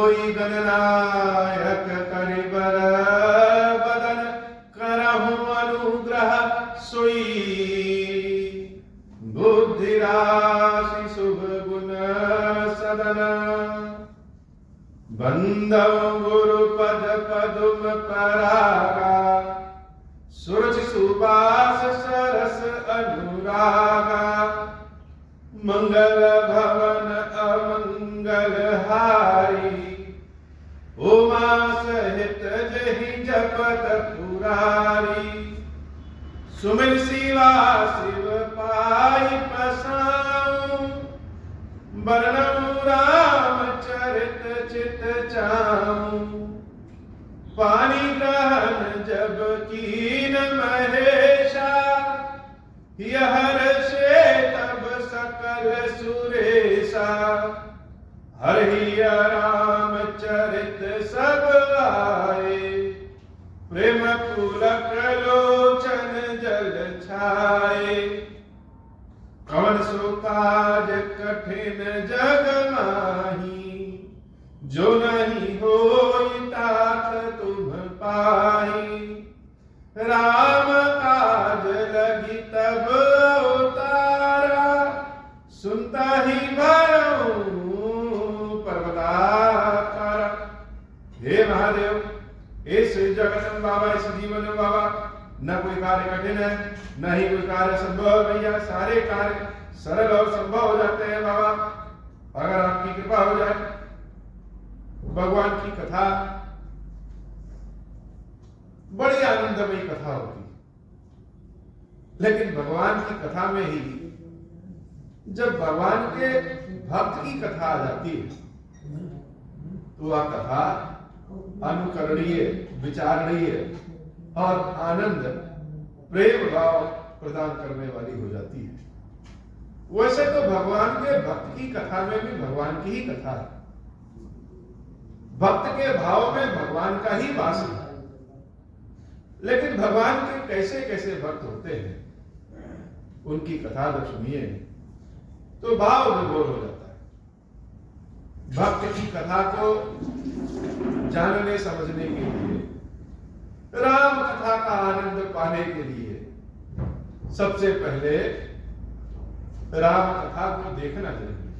सोई गणनायक करिबर बदन करहु अनुग्रह सोई बुद्धि राशि शुभ गुण सदन बंदव गुरु पद पदुम परागा सुरज सुबास सरस अनुरागा मंगल भवन अमंगल हारी उमा सहित जहि जपत पुरारी सुमिर शिवा शिव पाई पसाऊं वर्णम राम चरित चित चाऊं पानी ग्रहण जब कीन महेशा यह से तब सकल सुरेशा हरि राम चरित सब आए प्रेम पुलक लोचन जल छाए कवन सो काज कठिन जग माही जो नहीं होई तात तुम पाई राम काज लगी तब अवतारा सुनता ही भयऊ पर्वताकारा। हे महादेव इस जगत में बाबा इस जीवन में बाबा न कोई कार्य कठिन है न ही कोई कार्य संभव भैया सारे कार्य सरल और संभव हो जाते हैं बाबा अगर आपकी कृपा हो जाए। भगवान की कथा बड़ी आनंदमयी कथा होती है लेकिन भगवान की कथा में ही जब भगवान के भक्त की कथा आ जाती है तो वह कथा अनुकरणीय विचारणीय और आनंद प्रेम भाव प्रदान करने वाली हो जाती है। वैसे तो भगवान के भक्त की कथा में भी भगवान की ही कथा है भक्त के भाव में भगवान का ही वास है लेकिन भगवान के कैसे कैसे भक्त होते हैं उनकी कथा जब सुनिए तो भाव विभोर हो जाता है। भक्त की कथा को जानने समझने के लिए राम कथा का आनंद पाने के लिए सबसे पहले राम कथा को देखना जरूरी है।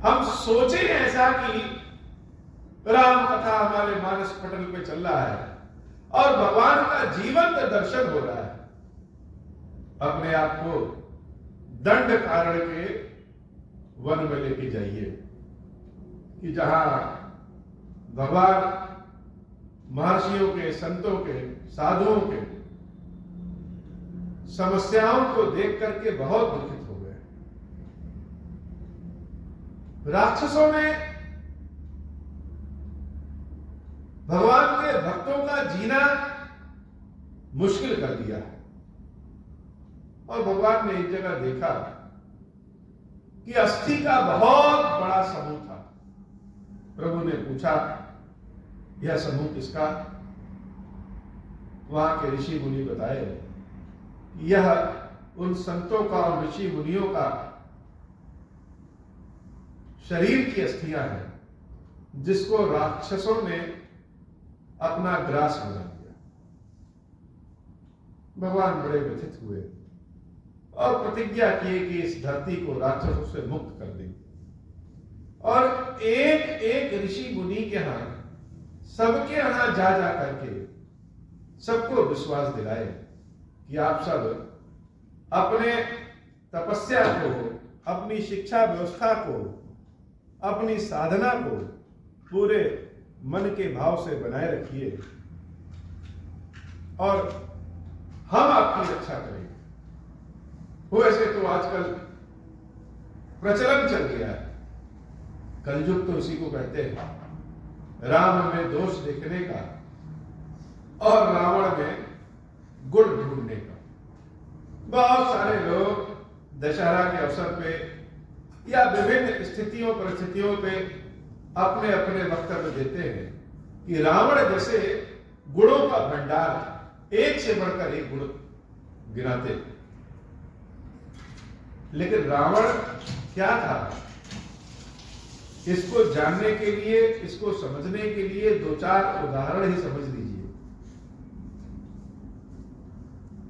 हम सोचे ऐसा कि राम कथा हमारे मानस पटल पे चल रहा है और भगवान का जीवंत दर्शन हो रहा है। अपने आप को दंड कारण के वन में लेके जाइए कि जहां भगवान महर्षियों के संतों के साधुओं के समस्याओं को देख करके बहुत दुखित हो गए। राक्षसों ने भगवान के भक्तों का जीना मुश्किल कर दिया है और भगवान ने एक जगह देखा कि अस्थि का बहुत बड़ा समूह था। प्रभु ने पूछा यह समूह किसका? वहां के ऋषि मुनि बताए यह उन संतों का और ऋषि मुनियों का शरीर की अस्थियां हैं जिसको राक्षसों ने अपना ग्रास बना दिया। भगवान बड़े व्यथित हुए और प्रतिज्ञा किए कि इस धरती को राक्षसों से मुक्त कर देंगे और एक एक ऋषि मुनि के यहां सबके यहां जा करके सबको विश्वास दिलाए कि आप सब अपने तपस्या को अपनी शिक्षा व्यवस्था को अपनी साधना को पूरे मन के भाव से बनाए रखिए और हम आपकी रक्षा करेंगे। वैसे तो आजकल प्रचलन चल गया है, कलयुग तो इसी को कहते हैं, राम में दोष देखने का और रावण में गुण ढूंढने का। बहुत सारे लोग दशहरा के अवसर पे या विभिन्न स्थितियों परिस्थितियों पे अपने अपने वक्तव्य देते हैं कि रावण जैसे गुणों का भंडार एक से बढ़कर एक गुण गिनाते। लेकिन रावण क्या था? इसको जानने के लिए, इसको समझने के लिए दो चार उदाहरण ही समझ लीजिए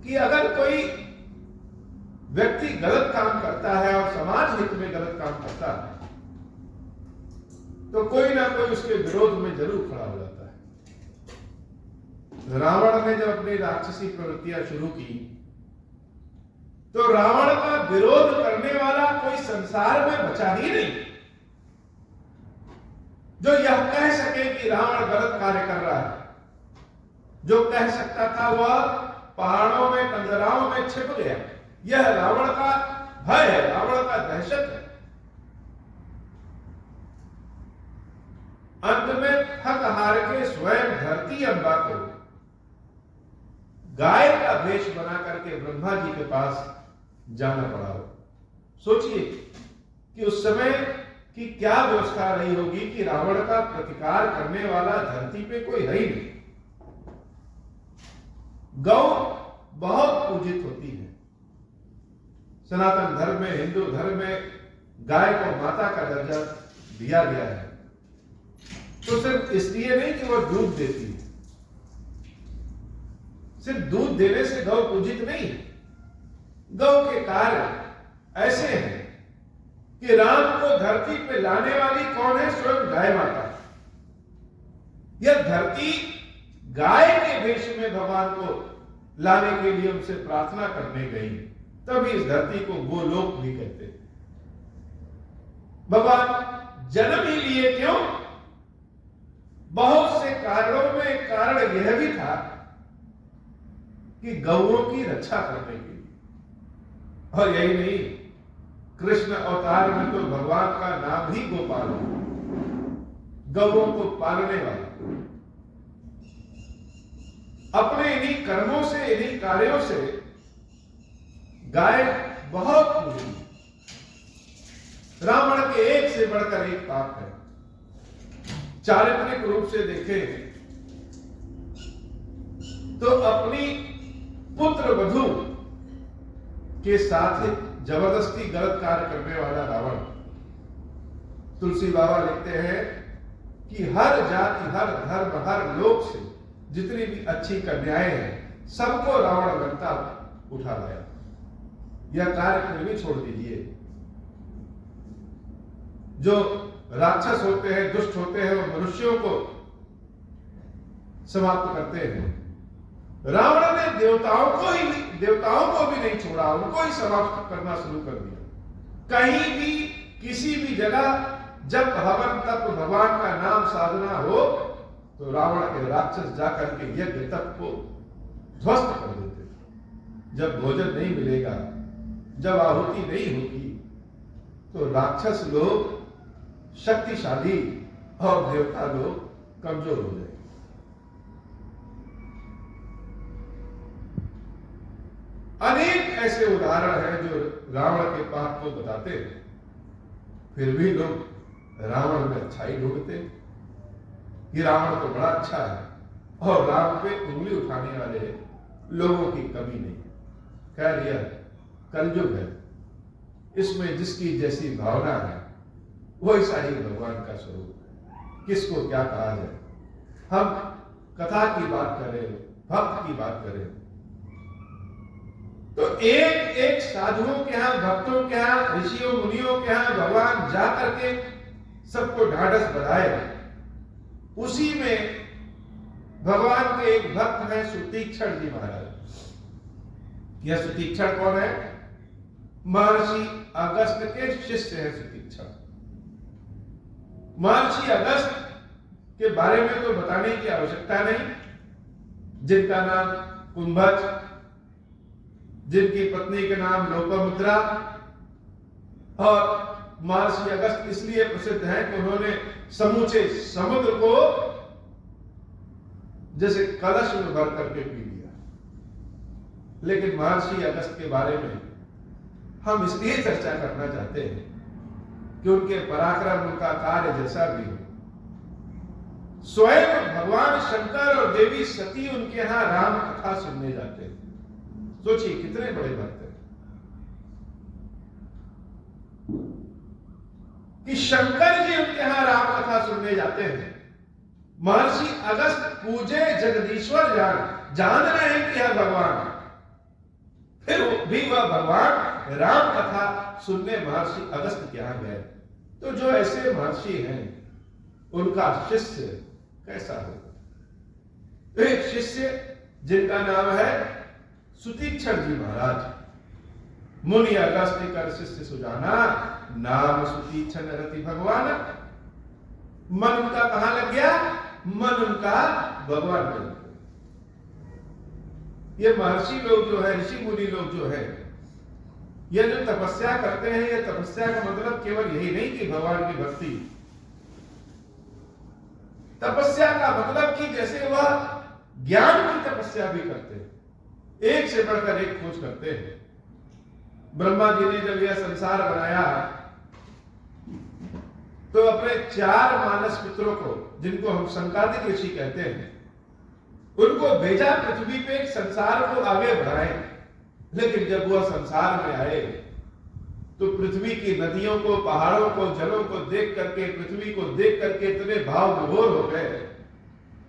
कि अगर कोई व्यक्ति गलत काम करता है और समाज हित में गलत काम करता है तो कोई ना कोई उसके विरोध में जरूर खड़ा हो जाता है। रावण ने जब अपनी राक्षसी प्रवृत्तियां शुरू की तो रावण का विरोध करने वाला कोई संसार में बचा ही नहीं जो यह कह सके कि रावण गलत कार्य कर रहा है। जो कह सकता था वह पहाड़ों में, कंदराओं में छिप गया। यह रावण का भय है, रावण का दहशत है। अंत में थक हार के स्वयं धरती अम्बा को गाय का वेश बना करके ब्रह्मा जी के पास जाना पड़ा। सोचिए कि उस समय की क्या व्यवस्था रही होगी कि रावण का प्रतिकार करने वाला धरती पे कोई है ही नहीं। गौ बहुत पूजित होती है। सनातन धर्म में, हिंदू धर्म में गाय को माता का दर्जा दिया गया है। तो सिर्फ इसलिए नहीं कि वह दूध देती है, सिर्फ दूध देने से गौ पूजित नहीं है। गौ के कार्य ऐसे हैं कि राम को धरती पे लाने वाली कौन है? स्वयं गाय माता। यह धरती गाय के वेश में भगवान को लाने के लिए उनसे प्रार्थना करने गई, तभी इस धरती को गोलोक भी कहते हैं। भगवान जन्म ही लिए क्यों? बहुत से कारणों में एक कारण यह भी था कि गौओं की रक्षा करने के लिए। और यही नहीं, कृष्ण अवतार में तो भगवान का नाम ही गोपाल है, गौओं को पालने वाला। अपने इन्हीं कर्मों से, इन्हीं कार्यों से गाय बहुत पूजी। रावण के एक से बढ़कर एक पाप है। चारित्रिक रूप से देखें तो अपनी पुत्र वधू के साथ जबरदस्ती गलत कार्य करने वाला रावण। तुलसी बाबा लिखते हैं कि हर जाति, हर धर्म, हर लोक से जितनी भी अच्छी कन्याएं हैं सबको रावण बनता उठा लाया। यह कार्य फिर भी छोड़ दीजिए। जो राक्षस होते हैं, दुष्ट होते हैं, वो मनुष्यों को समाप्त करते हैं। रावण ने देवताओं को भी नहीं छोड़ा, उनको ही समाप्त करना शुरू कर दिया। कहीं भी, किसी भी जगह जब हवन तप भगवान का नाम साधना हो तो रावण के राक्षस जाकर के यज्ञ तप को ध्वस्त कर देते। जब भोजन नहीं मिलेगा, जब आहुति नहीं होगी तो राक्षस लोग शक्तिशाली और देवता लोग कमजोर हो जाएंगे। अनेक ऐसे उदाहरण हैं जो रावण के पाप को बताते हैं, फिर भी लोग रावण में अच्छाई ढूंढते। ये रावण तो बड़ा अच्छा है और राम पे उंगली उठाने वाले लोगों की कमी नहीं। खैर यह कलयुग है, इसमें जिसकी जैसी भावना है वैसा ही भगवान का स्वरूप है। किसको क्या कहा जाए। हम कथा की बात करें, भक्त की बात करें तो एक एक साधुओं के यहां, भक्तों के यहां, ऋषियों मुनियों के यहां भगवान जा करके सबको ढाढ़स बधाए। उसी में भगवान के एक भक्त हैं सुतीक्षण जी महाराज। यह सुतीक्षण कौन है? महर्षि अगस्त के शिष्य है सुतीक्षण। महर्षि अगस्त के बारे में तो बताने की आवश्यकता नहीं, जिनका नाम कुंभज, जिनकी पत्नी का नाम लोपामुद्रा। और महर्षि अगस्त इसलिए प्रसिद्ध है कि उन्होंने समूचे समुद्र को जैसे कलश में भर करके पी लिया। लेकिन महर्षि अगस्त के बारे में हम इसलिए चर्चा करना चाहते हैं कि उनके पराक्रम, उनका कार्य जैसा भी हो, स्वयं भगवान शंकर और देवी सती उनके यहां राम कथा सुनने जाते हैं। सोचिए कितने बड़े भक्त हैं। कि शंकर जी उनके यहां राम कथा सुनने जाते हैं। महर्षि अगस्त पूजे जगदीश्वर जान रहे हैं कि यह भगवान, फिर भी वह भगवान राम कथा सुनने महर्षि अगस्त के यहां गए। तो जो ऐसे महर्षि हैं उनका शिष्य कैसा होगा? एक शिष्य जिनका नाम है सुतीक्षण जी महाराज। मुनि अगस्त कर शिष्य सुजाना, नाम सुतीक्षण रति भगवान। मन उनका कहां लग गया? मन उनका भगवान में लग गया। ये महर्षि लोग जो है, ऋषि मुनि लोग जो है, ये जो तपस्या करते हैं, ये तपस्या का मतलब केवल यही नहीं कि भगवान की भक्ति। तपस्या का मतलब कि जैसे वह ज्ञान की तपस्या भी करते हैं, एक से बढ़कर एक खोज करते हैं। ब्रह्मा जी ने जब यह संसार बनाया तो अपने 4 मानस पुत्रों को, जिनको हम संकादिक ऋषि कहते हैं, उनको भेजा पृथ्वी पे एक संसार को आगे बढ़ाए। लेकिन जब वह संसार में आए तो पृथ्वी की नदियों को, पहाड़ों को, जलों को देख करके, पृथ्वी को देख करके इतने भाव विभोर हो गए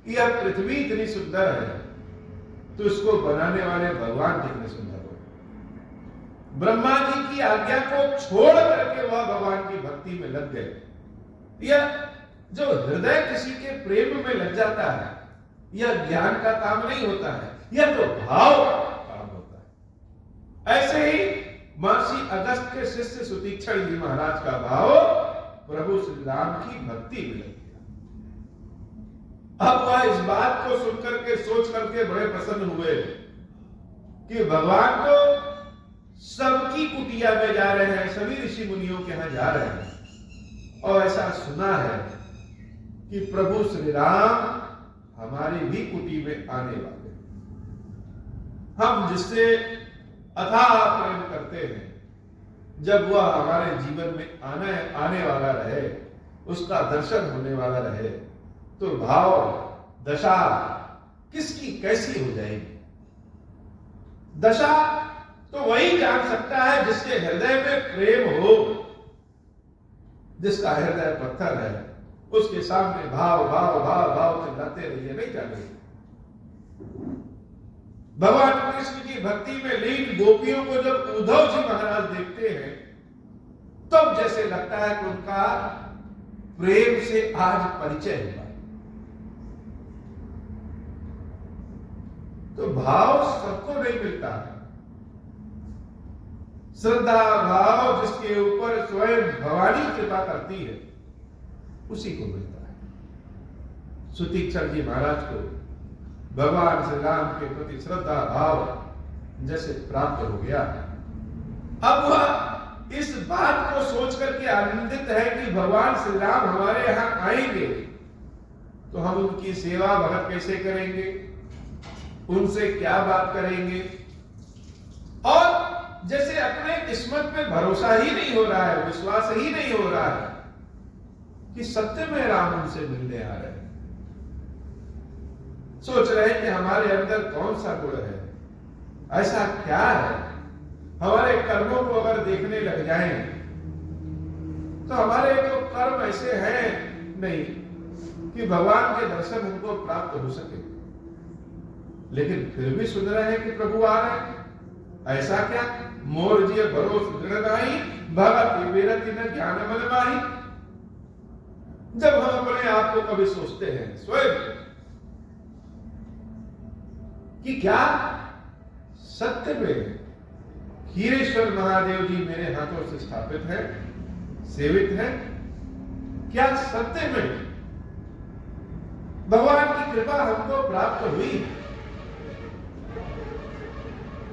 कि यह पृथ्वी इतनी सुंदर है तो इसको बनाने वाले भगवान कितने सुंदर हो। ब्रह्मा जी की आज्ञा को छोड़ करके वह भगवान की भक्ति में लग गए। यह जो हृदय किसी के प्रेम में लग जाता है, यह ज्ञान का काम नहीं होता है, यह तो भाव काम होता है। ऐसे ही महर्षि अगस्त के शिष्य सुतीक्षण जी महाराज का भाव प्रभु श्री राम की भक्ति में लग गया। अब वह इस बात को सुनकर के, सोच करके बड़े प्रसन्न हुए कि भगवान तो सबकी कुटिया में जा रहे हैं, सभी ऋषि मुनियों के यहां जा रहे हैं, और ऐसा सुना है कि प्रभु श्री राम हमारी भी कुटी में आने वाले हैं। हम जिससे अथाह प्रेम करते हैं, जब वह हमारे जीवन में आने वाला रहे, उसका दर्शन होने वाला रहे, तो भाव दशा किसकी कैसी हो जाएगी? दशा तो वही जान सकता है जिसके हृदय में प्रेम हो। जिसका हृदय पत्थर है उसके सामने भाव भाव भाव भाव चिल्लाते रहिए, नहीं जाने। भगवान कृष्ण की भक्ति में लीन गोपियों को जब उद्धव जी महाराज देखते हैं तब जैसे लगता है कि उनका प्रेम से आज परिचय हुआ। तो भाव सबको नहीं मिलता है। श्रद्धा भाव जिसके ऊपर स्वयं भवानी कृपा करती है उसी को मिलता है। सुतीक्षण जी महाराज को भगवान श्री राम के प्रति श्रद्धा भाव जैसे प्राप्त हो गया। अब वह इस बात को सोच करके आनंदित है कि भगवान श्री राम हमारे यहां आएंगे तो हम उनकी सेवा भगत कैसे करेंगे, उनसे क्या बात करेंगे। और जैसे अपने किस्मत पे भरोसा ही नहीं हो रहा है, विश्वास ही नहीं हो रहा है कि सत्य में राम उनसे मिलने आ रहे हैं। सोच रहे हैं कि हमारे अंदर कौन सा गुण है, ऐसा क्या है। हमारे कर्मों को अगर देखने लग जाएं तो हमारे तो कर्म ऐसे हैं नहीं कि भगवान के दर्शन हमको प्राप्त हो सके, लेकिन फिर भी सुन रहे हैं कि प्रभु आ रहे हैं। ऐसा क्या? मोर जी भरोस दृढ़ नाही, भगत विरति न ज्ञान मन माही। जब हम अपने आप को कभी सोचते हैं स्वयं कि क्या सत्य में हीरेश्वर महादेव जी मेरे हाथों से स्थापित है, सेवित है, क्या सत्य में भगवान की कृपा हमको प्राप्त हुई?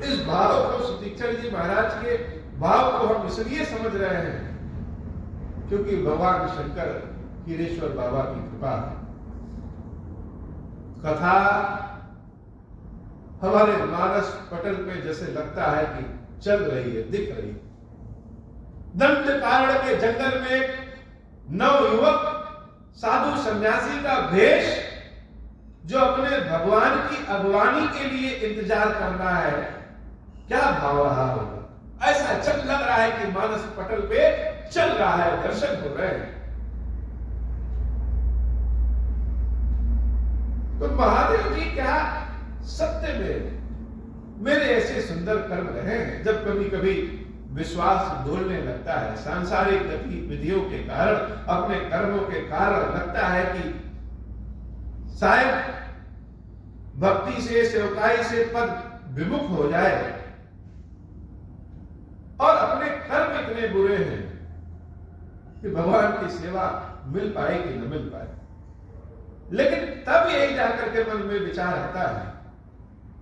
इस भाव को, सुतीक्षण जी महाराज के भाव को हम इसलिए समझ रहे हैं क्योंकि भगवान शंकर हीरेश्वर बाबा की कृपा है। कथा हमारे मानस पटल पे जैसे लगता है कि चल रही है, दिख रही है। दंडकारण्य के जंगल में एक नवयुवक साधु सन्यासी का भेष जो अपने भगवान की अगवानी के लिए इंतजार करना है, क्या भाव रहा होगा? ऐसा चल लग रहा है कि मानस पटल पे चल रहा है, दर्शन हो रहे हैं। तो महादेव जी क्या सत्य में मेरे ऐसे सुंदर कर्म रहे हैं? जब कभी कभी विश्वास डोलने लगता है, सांसारिक गतिविधियों के कारण, अपने कर्मों के कारण लगता है कि शायद भक्ति से, सेवकाई से पद विमुख हो जाए, और अपने कर्म इतने बुरे हैं कि भगवान की सेवा मिल पाए कि न मिल पाए। लेकिन तब यही जाकर के मन में विचार आता है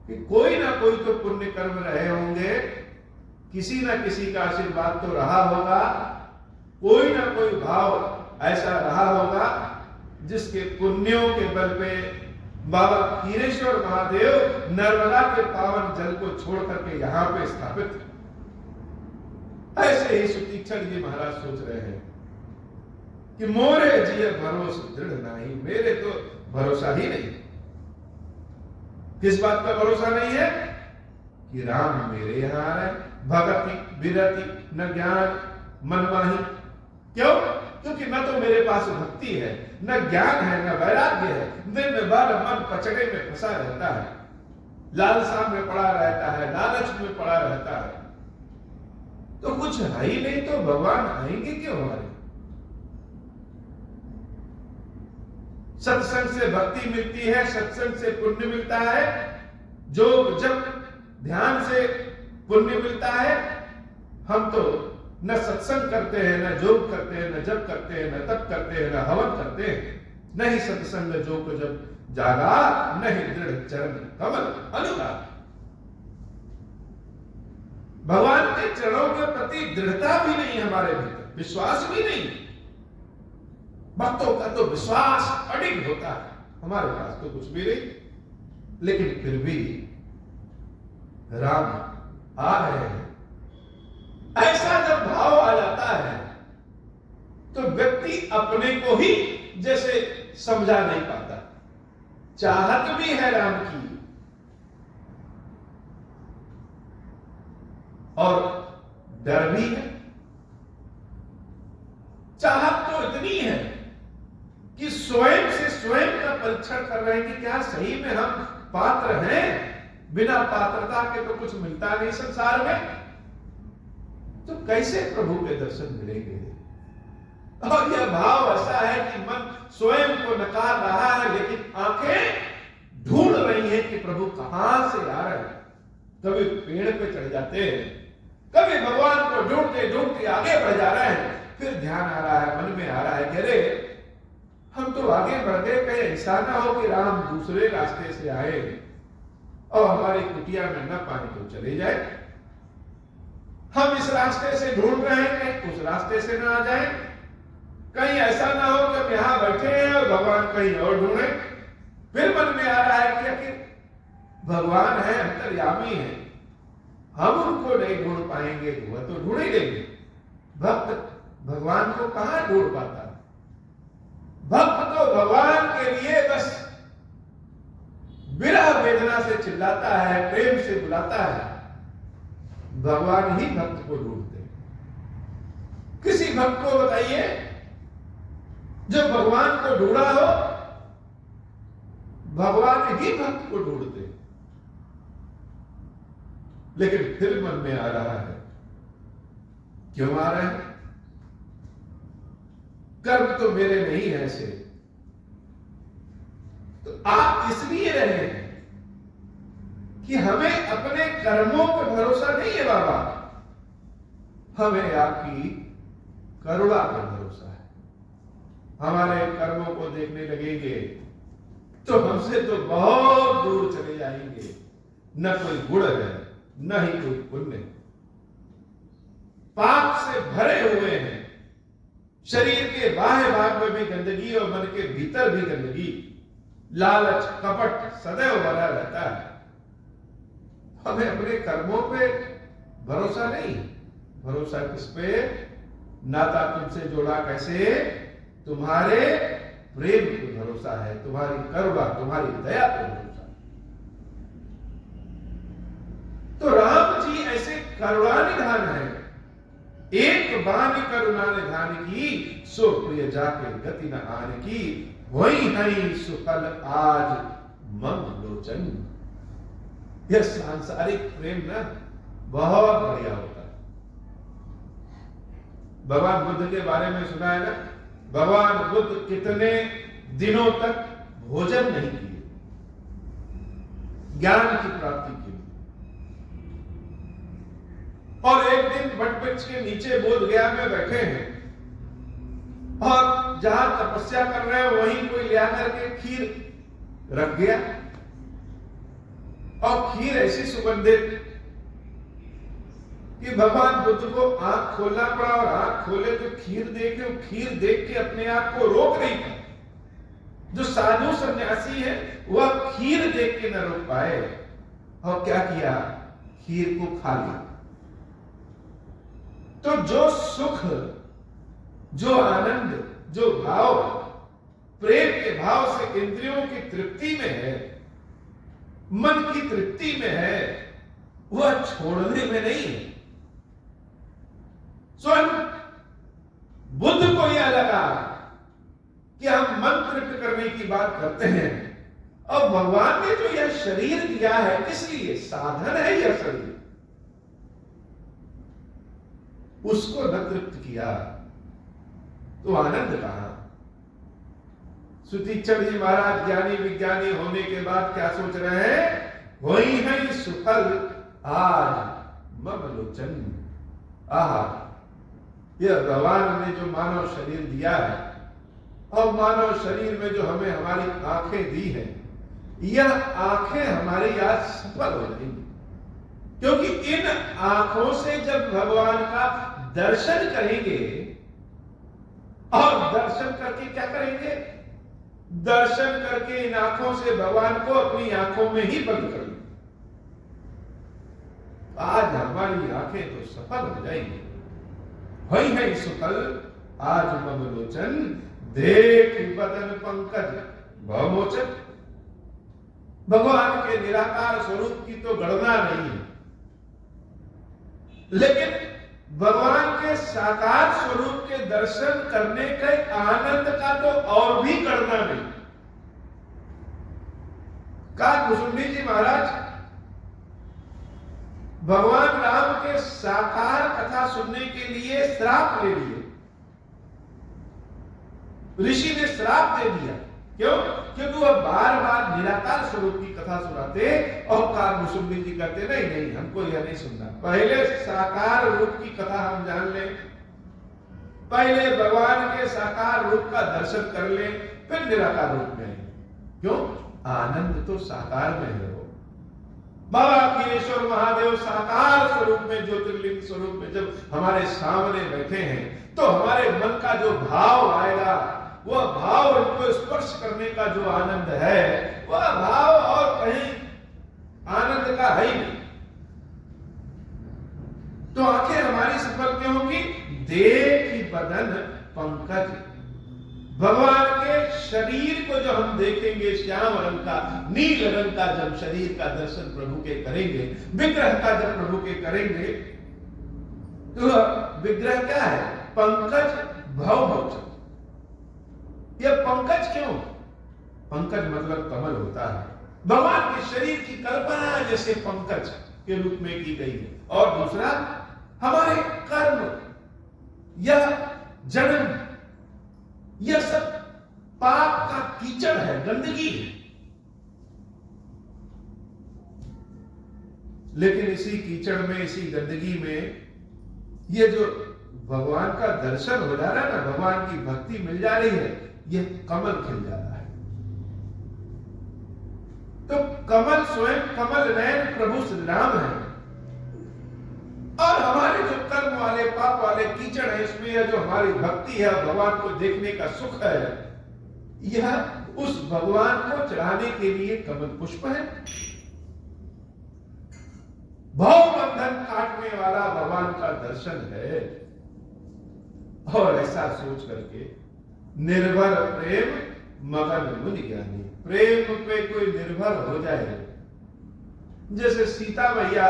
कि कोई ना कोई तो पुण्य कर्म रहे होंगे, किसी ना किसी का आशीर्वाद तो रहा होगा, कोई ना कोई भाव ऐसा रहा होगा जिसके पुण्यों के बल पे बाबा क्षीरेश्वर महादेव नर्मदा के पावन जल को छोड़ करके यहां पे स्थापित है। ऐसे ही सुतीक्षण जी महाराज सोच रहे हैं कि मोरे जिय भरोस दृढ़ नहीं, मेरे तो भरोसा ही नहीं। किस बात का भरोसा नहीं है? कि राम मेरे यहां आ रहे, भगति विरति न ज्ञान मनमाही। क्यों? क्योंकि न तो मेरे पास भक्ति है, न ज्ञान है, न वैराग्य है। दिन भर मन पचड़े में फंसा रहता है, लालसा में पड़ा रहता है, लालच में पड़ा रहता है। तो कुछ है ही नहीं तो भगवान आएंगे क्यों हमारे? सत्संग से भक्ति मिलती है, सत्संग से पुण्य मिलता है, जो जब ध्यान से पुण्य मिलता है। हम तो न सत्संग करते हैं, न जोग करते हैं, न जप करते हैं, न तप करते हैं, न हवन करते हैं। नहीं सत्संग जो को जब जागा, नहीं दृढ़ चरण कमल अनुराग। भगवान के चरणों के प्रति दृढ़ता भी नहीं हमारे भीतर, विश्वास भी नहीं। भक्तों का तो विश्वास अडिग होता है, हमारे पास तो कुछ भी नहीं। लेकिन फिर भी राम आ रहे हैं, ऐसा जब भाव आ जाता है तो व्यक्ति अपने को ही जैसे समझा नहीं पाता। चाहत भी है राम की और डर भी है। चाहत तो इतनी है कि स्वयं से स्वयं का परीक्षण कर रहे हैं कि क्या सही में हम पात्र हैं। बिना पात्रता के तो कुछ मिलता नहीं संसार में, तो कैसे प्रभु के दर्शन मिलेंगे? और यह भाव ऐसा है कि मन स्वयं को नकार रहा है, लेकिन आंखें ढूंढ रही हैं कि प्रभु कहां से आ रहे हैं। कभी पेड़ पे चढ़ जाते हैं, कभी भगवान को ढूंढते ढूंढते आगे बढ़ जा रहे हैं। फिर ध्यान आ रहा है, मन में आ रहा है कि अरे हम तो आगे बढ़ गए, कहीं ऐसा ना हो कि राम दूसरे रास्ते से आए और हमारी कुटिया में न पाए तो चले जाए। हम इस रास्ते से ढूंढ रहे हैं, कहीं उस रास्ते से ना आ जाए। कहीं ऐसा ना हो कि हम यहां बैठे हैं और भगवान कहीं और ढूंढे। फिर मन में आ रहा है कि आखिर भगवान है, अंतर्यामी है, हम उनको नहीं ढूंढ पाएंगे तो वह तो ढूंढ ही लेंगे। भक्त भगवान को कहां ढूंढ पाता? भक्त तो भगवान के लिए बस विरह वेदना से चिल्लाता है, प्रेम से बुलाता है। भगवान ही भक्त को ढूंढते हैं। किसी भक्त को बताइए जो भगवान को ढूंढा हो, भगवान ही भक्त को ढूंढते हैं। लेकिन फिर मन में आ रहा है, क्यों आ रहे हैं? कर्म तो मेरे नहीं है ऐसे। तो आप इसलिए रहे हैं कि हमें अपने कर्मों पर भरोसा नहीं है बाबा, हमें आपकी करुणा पर भरोसा है। हमारे कर्मों को देखने लगेंगे तो हमसे तो बहुत दूर चले जाएंगे। न कोई गुण है, न ही कोई पुण्य। पाप से भरे हुए हैं, शरीर के बाह्य भाग में भी गंदगी और मन के भीतर भी गंदगी, लालच कपट सदैव बना रहता है। हमें अपने कर्मों पे भरोसा नहीं। भरोसा किस पे? नाता तुमसे जोड़ा कैसे? तुम्हारे प्रेम पे भरोसा है, तुम्हारी करुणा, तुम्हारी दया पे भरोसा है। तो राम जी ऐसे करुणा निधान है एक बानी करुणा निधान की, सो प्रिय जाके गति न आन की, वही हई सुफल आज मम लोचन। यह सांसारिक प्रेम ना बहुत बढ़िया होता है। भगवान बुद्ध के बारे में सुना है ना, भगवान बुद्ध कितने दिनों तक भोजन नहीं किए ज्ञान की प्राप्ति के लिए। और एक दिन वटवृक्ष के नीचे बोध गया में बैठे हैं और जहां तपस्या कर रहे हैं वहीं कोई ले आकर के खीर रख गया, और खीर ऐसी सुगंधित कि भगवान बुद्ध को आंख खोलना पड़ा, और आंख खोले तो खीर देख के अपने आप को रोक नहीं पाए। जो साधु सन्यासी है वह खीर देख के न रोक पाए, और क्या किया, खीर को खा लिया। तो जो सुख, जो आनंद, जो भाव प्रेम के भाव से इंद्रियों की तृप्ति में है, मन की तृप्ति में है, वह छोड़ने में नहीं है। स्वयं बुद्ध को यह लगा कि हम मन तृप्त करने की बात करते हैं, और भगवान ने जो यह शरीर दिया है किस लिए, साधन है यह शरीर, उसको न तृप्त किया तो आनंद कहां। सुतीक्षण जी महाराज ज्ञानी विज्ञानी होने के बाद क्या सोच रहे हैं, वही है सुफल आज मम लोचन। आहा, यह भगवान ने जो मानव शरीर दिया है, और मानव शरीर में जो हमें हमारी आंखें दी हैं, यह आंखें हमारी आज सफल हो जाएंगी। क्योंकि इन आंखों से जब भगवान का दर्शन करेंगे, और दर्शन करके क्या करेंगे, दर्शन करके इन आंखों से भगवान को अपनी आंखों में ही बंद कर लेंगे। आज हमारी आंखें तो सफल हो जाएंगी। वही है सुफल आज मम लोचन, देख बदन पंकज भवमोचन। भगवान के निराकार स्वरूप की तो गणना नहीं है, लेकिन भगवान के साकार स्वरूप के दर्शन करने के आनंद का तो और भी गणना नहीं। काकभूषुंडी जी महाराज भगवान राम के साकार कथा सुनने के लिए श्राप ले लिए। ऋषि ने श्राप दे दिया, क्यों? क्योंकि वह बार बार निराकार स्वरूप की कथा सुनाते, और काकभूषुंडी जी कहते नहीं नहीं, हमको यह नहीं सुनना, पहले साकार रूप की कथा हम जान लें, पहले भगवान के साकार रूप का दर्शन कर लें, फिर निराकार रूप में। क्यों? आनंद तो साकार में है। बाबा अखिलेश्वर महादेव साकार स्वरूप में, ज्योतिर्लिंग स्वरूप में जब हमारे सामने बैठे हैं, तो हमारे मन का जो भाव आएगा, वह भाव उनको स्पर्श करने का जो आनंद है, वह भाव और कहीं आनंद का है ही नहीं। तो आंखें हमारी सफल क्यों होगी? देखी बदन पंकज। भगवान के शरीर को जो हम देखेंगे, श्याम रंग का, नील रंग का जब शरीर का दर्शन प्रभु के करेंगे, विग्रह का जब प्रभु के करेंगे, तो विग्रह क्या है? पंकज भवमोचन। यह पंकज क्यों? पंकज मतलब कमल होता है। भगवान के शरीर की कल्पना जैसे पंकज के रूप में की गई है। और दूसरा, हमारे कर्म, यह जन्म, यह सब पाप का कीचड़ है, गंदगी है। लेकिन इसी कीचड़ में, इसी गंदगी में, ये जो भगवान का दर्शन हो जा रहा है ना, भगवान की भक्ति मिल जा रही है, यह कमल खिल जा रहा है। तो कमल स्वयं कमल नयन प्रभु श्री राम है, और हमारे जो कर्म वाले, पाप वाले कीचड़ है, इसमें यह जो हमारी भक्ति है, भगवान को देखने का सुख है, यह उस भगवान को चढ़ाने के लिए कमल पुष्प है। भव बंधन काटने वाला भगवान का दर्शन है। और ऐसा सोच करके निर्भर प्रेम मगन मुनि ज्ञानी, प्रेम पे कोई निर्भर हो जाए, जैसे सीता मैया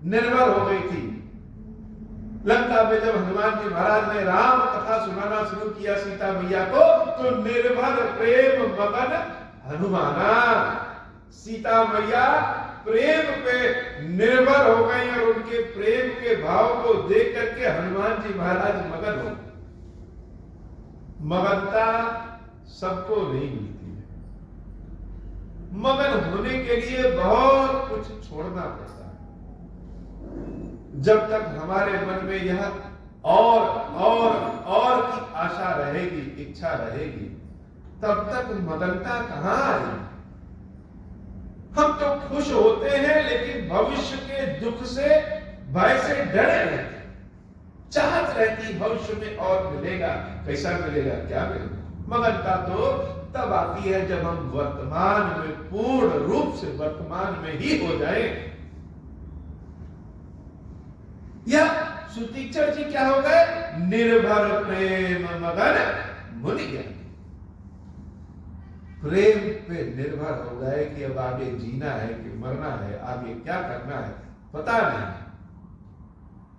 निर्भर हो गई थी लंका में जब हनुमान जी महाराज ने राम कथा सुनाना शुरू किया सीता मैया को, तो निर्भर प्रेम मगन हनुमाना, सीता मैया प्रेम पे निर्भर हो गई और उनके प्रेम के भाव को देख करके हनुमान जी महाराज मगन हो। मगनता सबको नहीं मिलती है, मगन होने के लिए बहुत कुछ छोड़ना पड़ता है। जब तक हमारे मन में यह और की आशा रहेगी, इच्छा रहेगी, तब तक मगनता कहां आएगी। हम तो खुश होते हैं, लेकिन भविष्य के दुख से, भय से डरे रहते हैं। चाहत रहती भविष्य में और मिलेगा, कैसा मिलेगा, क्या मिलेगा। मगनता तो तब आती है जब हम वर्तमान में पूर्ण रूप से वर्तमान में ही हो जाएं। या सुतीक्षण जी क्या हो गए, निर्भर प्रेम मगन मुनि ज्ञानी। प्रेम पे निर्भर हो गए कि अब आगे जीना है कि मरना है, आगे क्या करना है पता नहीं।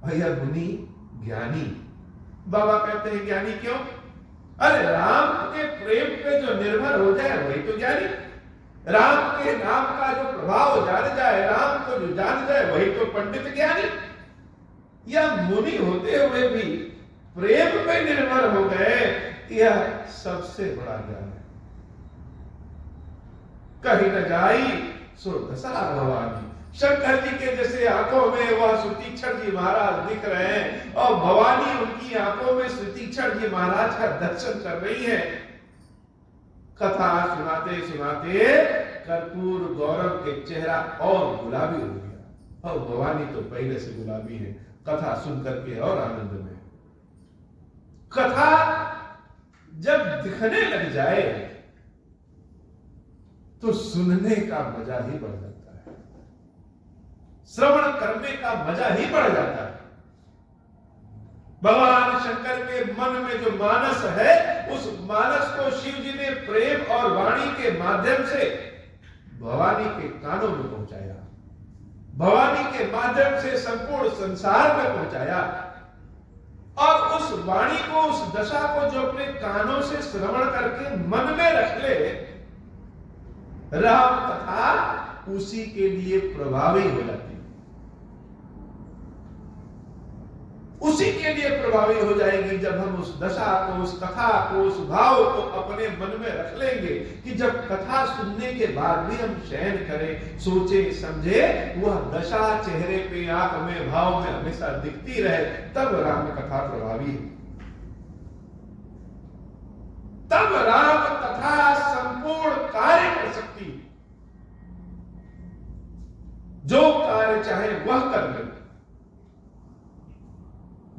भैया मुनि ज्ञानी, बाबा कहते हैं ज्ञानी क्यों? अरे राम के प्रेम पे जो निर्भर हो जाए वही तो ज्ञानी। राम के नाम का जो प्रभाव जान जाए, राम को जो जान जाए वही तो पंडित ज्ञानी। या मुनि होते हुए भी प्रेम पे निर्भर हो गए, यह सबसे बड़ा ज्ञान है। कहीं न जाई सो दशा भवानी। शंकर जी के जैसे आंखों में वह सुतीक्षण जी महाराज दिख रहे हैं और भवानी उनकी आंखों में सुतीक्षण जी महाराज का दर्शन कर रही है। कथा सुनाते सुनाते कर्पूर गौरव के चेहरा और गुलाबी हो गया, और भवानी तो पहले से गुलाबी है। कथा सुन करके और आनंद में, कथा जब दिखने लग जाए तो सुनने का मजा ही बढ़ जाता है, श्रवण करने का मजा ही बढ़ जाता है। भगवान शंकर के मन में जो मानस है, उस मानस को शिव जी ने प्रेम और वाणी के माध्यम से भवानी के कानों में पहुंचाया, भवानी के माध्यम से संपूर्ण संसार में पहुंचाया। और उस वाणी को, उस दशा को जो अपने कानों से श्रवण करके मन में रख ले, राम कथा उसी के लिए प्रभावी हो जाती है, उसी के लिए प्रभावी हो जाएगी जब हम उस दशा को, उस कथा को, उस भाव को अपने मन में रख लेंगे कि जब कथा सुनने के बाद भी हम शयन करें, सोचे समझे, वह दशा चेहरे पे, आंख में, भाव में हमेशा दिखती रहे, तब राम कथा प्रभावी है। तब राम कथा संपूर्ण कार्य कर सकती है, जो कार्य चाहे वह कर ले।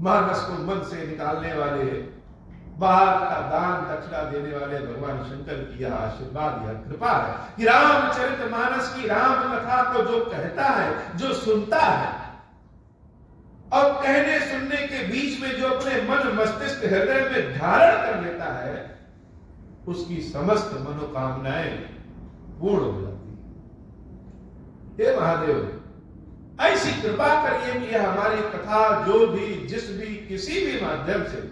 मानस को मन से निकालने वाले, बाहर का दान दक्षिणा देने वाले भगवान शंकर की यह आशीर्वाद, यह कृपा है कि रामचरितमानस की राम कथा को जो कहता है, जो सुनता है, और कहने सुनने के बीच में जो अपने मन मस्तिष्क हृदय में धारण कर लेता है, उसकी समस्त मनोकामनाएं पूर्ण हो जाती है। हे महादेव, ऐसी कृपा करिए कि हमारी कथा जो भी, जिस भी, किसी भी माध्यम से,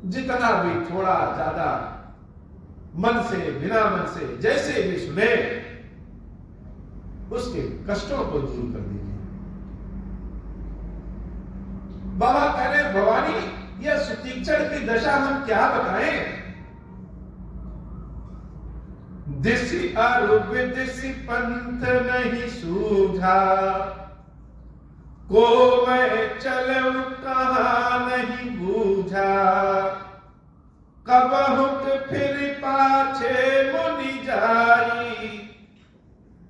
जितना भी, थोड़ा ज्यादा, मन से, बिना मन से, जैसे भी सुने, उसके कष्टों को दूर कर दीजिए। बाबा कह रहे, भवानी यह सुतीक्षण की दशा हम क्या बताएं। दिशि अरुब दिशि पंथ नहीं सूझा, को मैं चलूं कहां नहीं बूझा, कब हुक फिर पाछे मुनि जाई,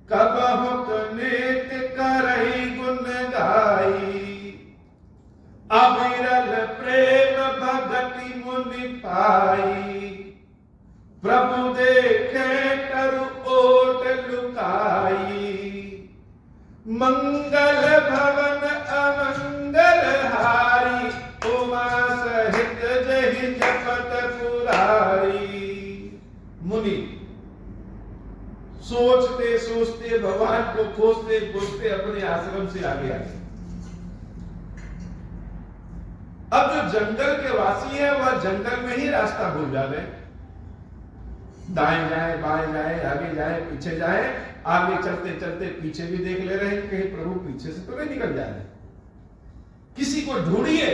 कब हुक नेत करई गुण गाई, अविरल प्रेम भगति मुनि पाई, प्रभु देखे करु ओट लुकाई, मंगल भवन अमंगल हारी, उमा सहित जहि जपत पुरारी। मुनि सोचते सोचते, भगवान को खोजते खोजते अपने आश्रम से आगे आए। अब जो जंगल के वासी है वह जंगल में ही रास्ता भूल जा रहे, दाएं जाए बाएं जाए आगे जाए पीछे जाए, आगे चलते चलते पीछे भी देख ले रहे हैं कहीं प्रभु पीछे से तो नहीं निकल जा रहे। किसी को ढूंढिए,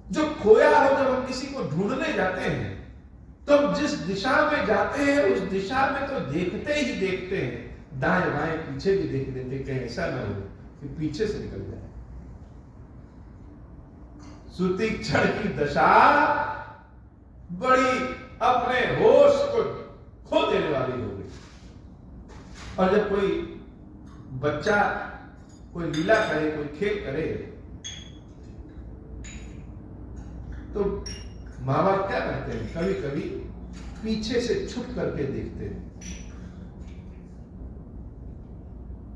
जो खोया हो, जब हम किसी को ढूंढने जाते हैं तो हम जिस दिशा में जाते हैं उस दिशा में तो देखते ही देखते हैं, दाएं बाएं पीछे भी देख लेते, कहीं ऐसा ना हो कि पीछे से निकल जाए। सुतीक्षण की दशा बड़ी अपने होश को खो देने वाली हो गई। और जब कोई बच्चा कोई लीला करे, कोई खेल करे, तो माँ बाप क्या करते हैं, कभी कभी पीछे से छुप करके देखते हैं।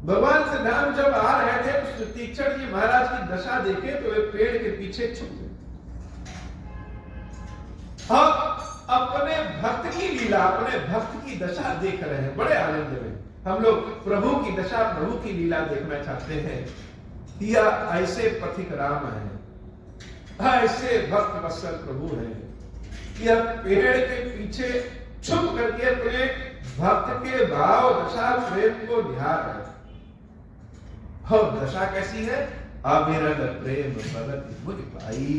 भगवान श्री राम जब आ रहे थे तो सुतीक्षण जी महाराज की दशा देखे तो वे पेड़ के पीछे छुप गए। हम अपने भक्त की लीला, अपने भक्त की दशा देख रहे हैं बड़े आनंद में। हम लोग प्रभु की दशा, प्रभु की लीला देखना चाहते हैं। यह ऐसे पथिक राम है, ऐसे भक्त वत्सल प्रभु है। यह पेड़ के पीछे छुप करके अपने भक्त के भाव दशा प्रेम को निहार रहे। और दशा कैसी है? अविरल प्रेम प्रगति मुनि पाई।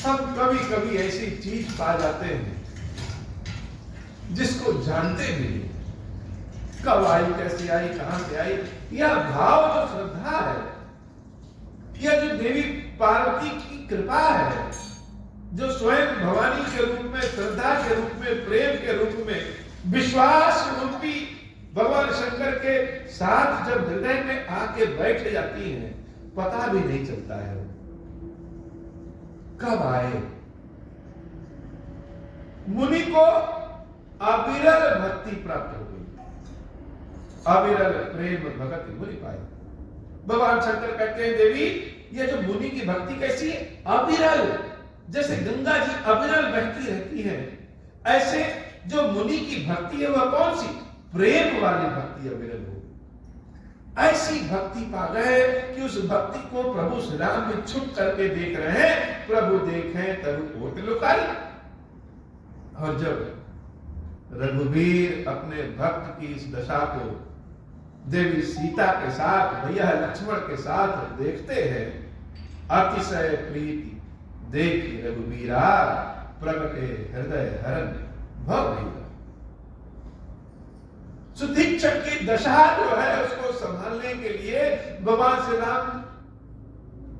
हम कभी कभी ऐसी चीज पा जाते हैं जिसको जानते भी नहीं, कब आई, कैसे आई, कहां से आई। यह भाव जो श्रद्धा है, यह जो देवी पार्वती की कृपा है, जो स्वयं भवानी के रूप में, श्रद्धा के रूप में, प्रेम के रूप में, विश्वास रूपी भगवान शंकर के साथ जब हृदय में आके बैठ जाती है, पता भी नहीं चलता है कब आए। मुनि को अविरल भक्ति प्राप्त हो गई, अविरल प्रेम भगति मुनि पाए। भगवान शंकर कहते हैं देवी, ये जो मुनि की भक्ति कैसी है? अविरल। जैसे गंगा जी अविरल बहती रहती है, ऐसे जो मुनि की भक्ति है वह कौन सी? प्रेम वाली भक्ति अविरल हो। ऐसी भक्ति पा गए कि उस भक्ति को प्रभु श्री राम में छुप करके देख रहे हैं। प्रभु देखें तब ओट लुकाई। और जब रघुवीर अपने भक्त की इस दशा को देवी सीता के साथ, भैया लक्ष्मण के साथ देखते हैं, अतिशय प्रीति देखी रघुवीरा, प्रगटे हृदय हरण भव। सुतीक्षण की दशा जो है उसको संभालने के लिए भगवान श्री राम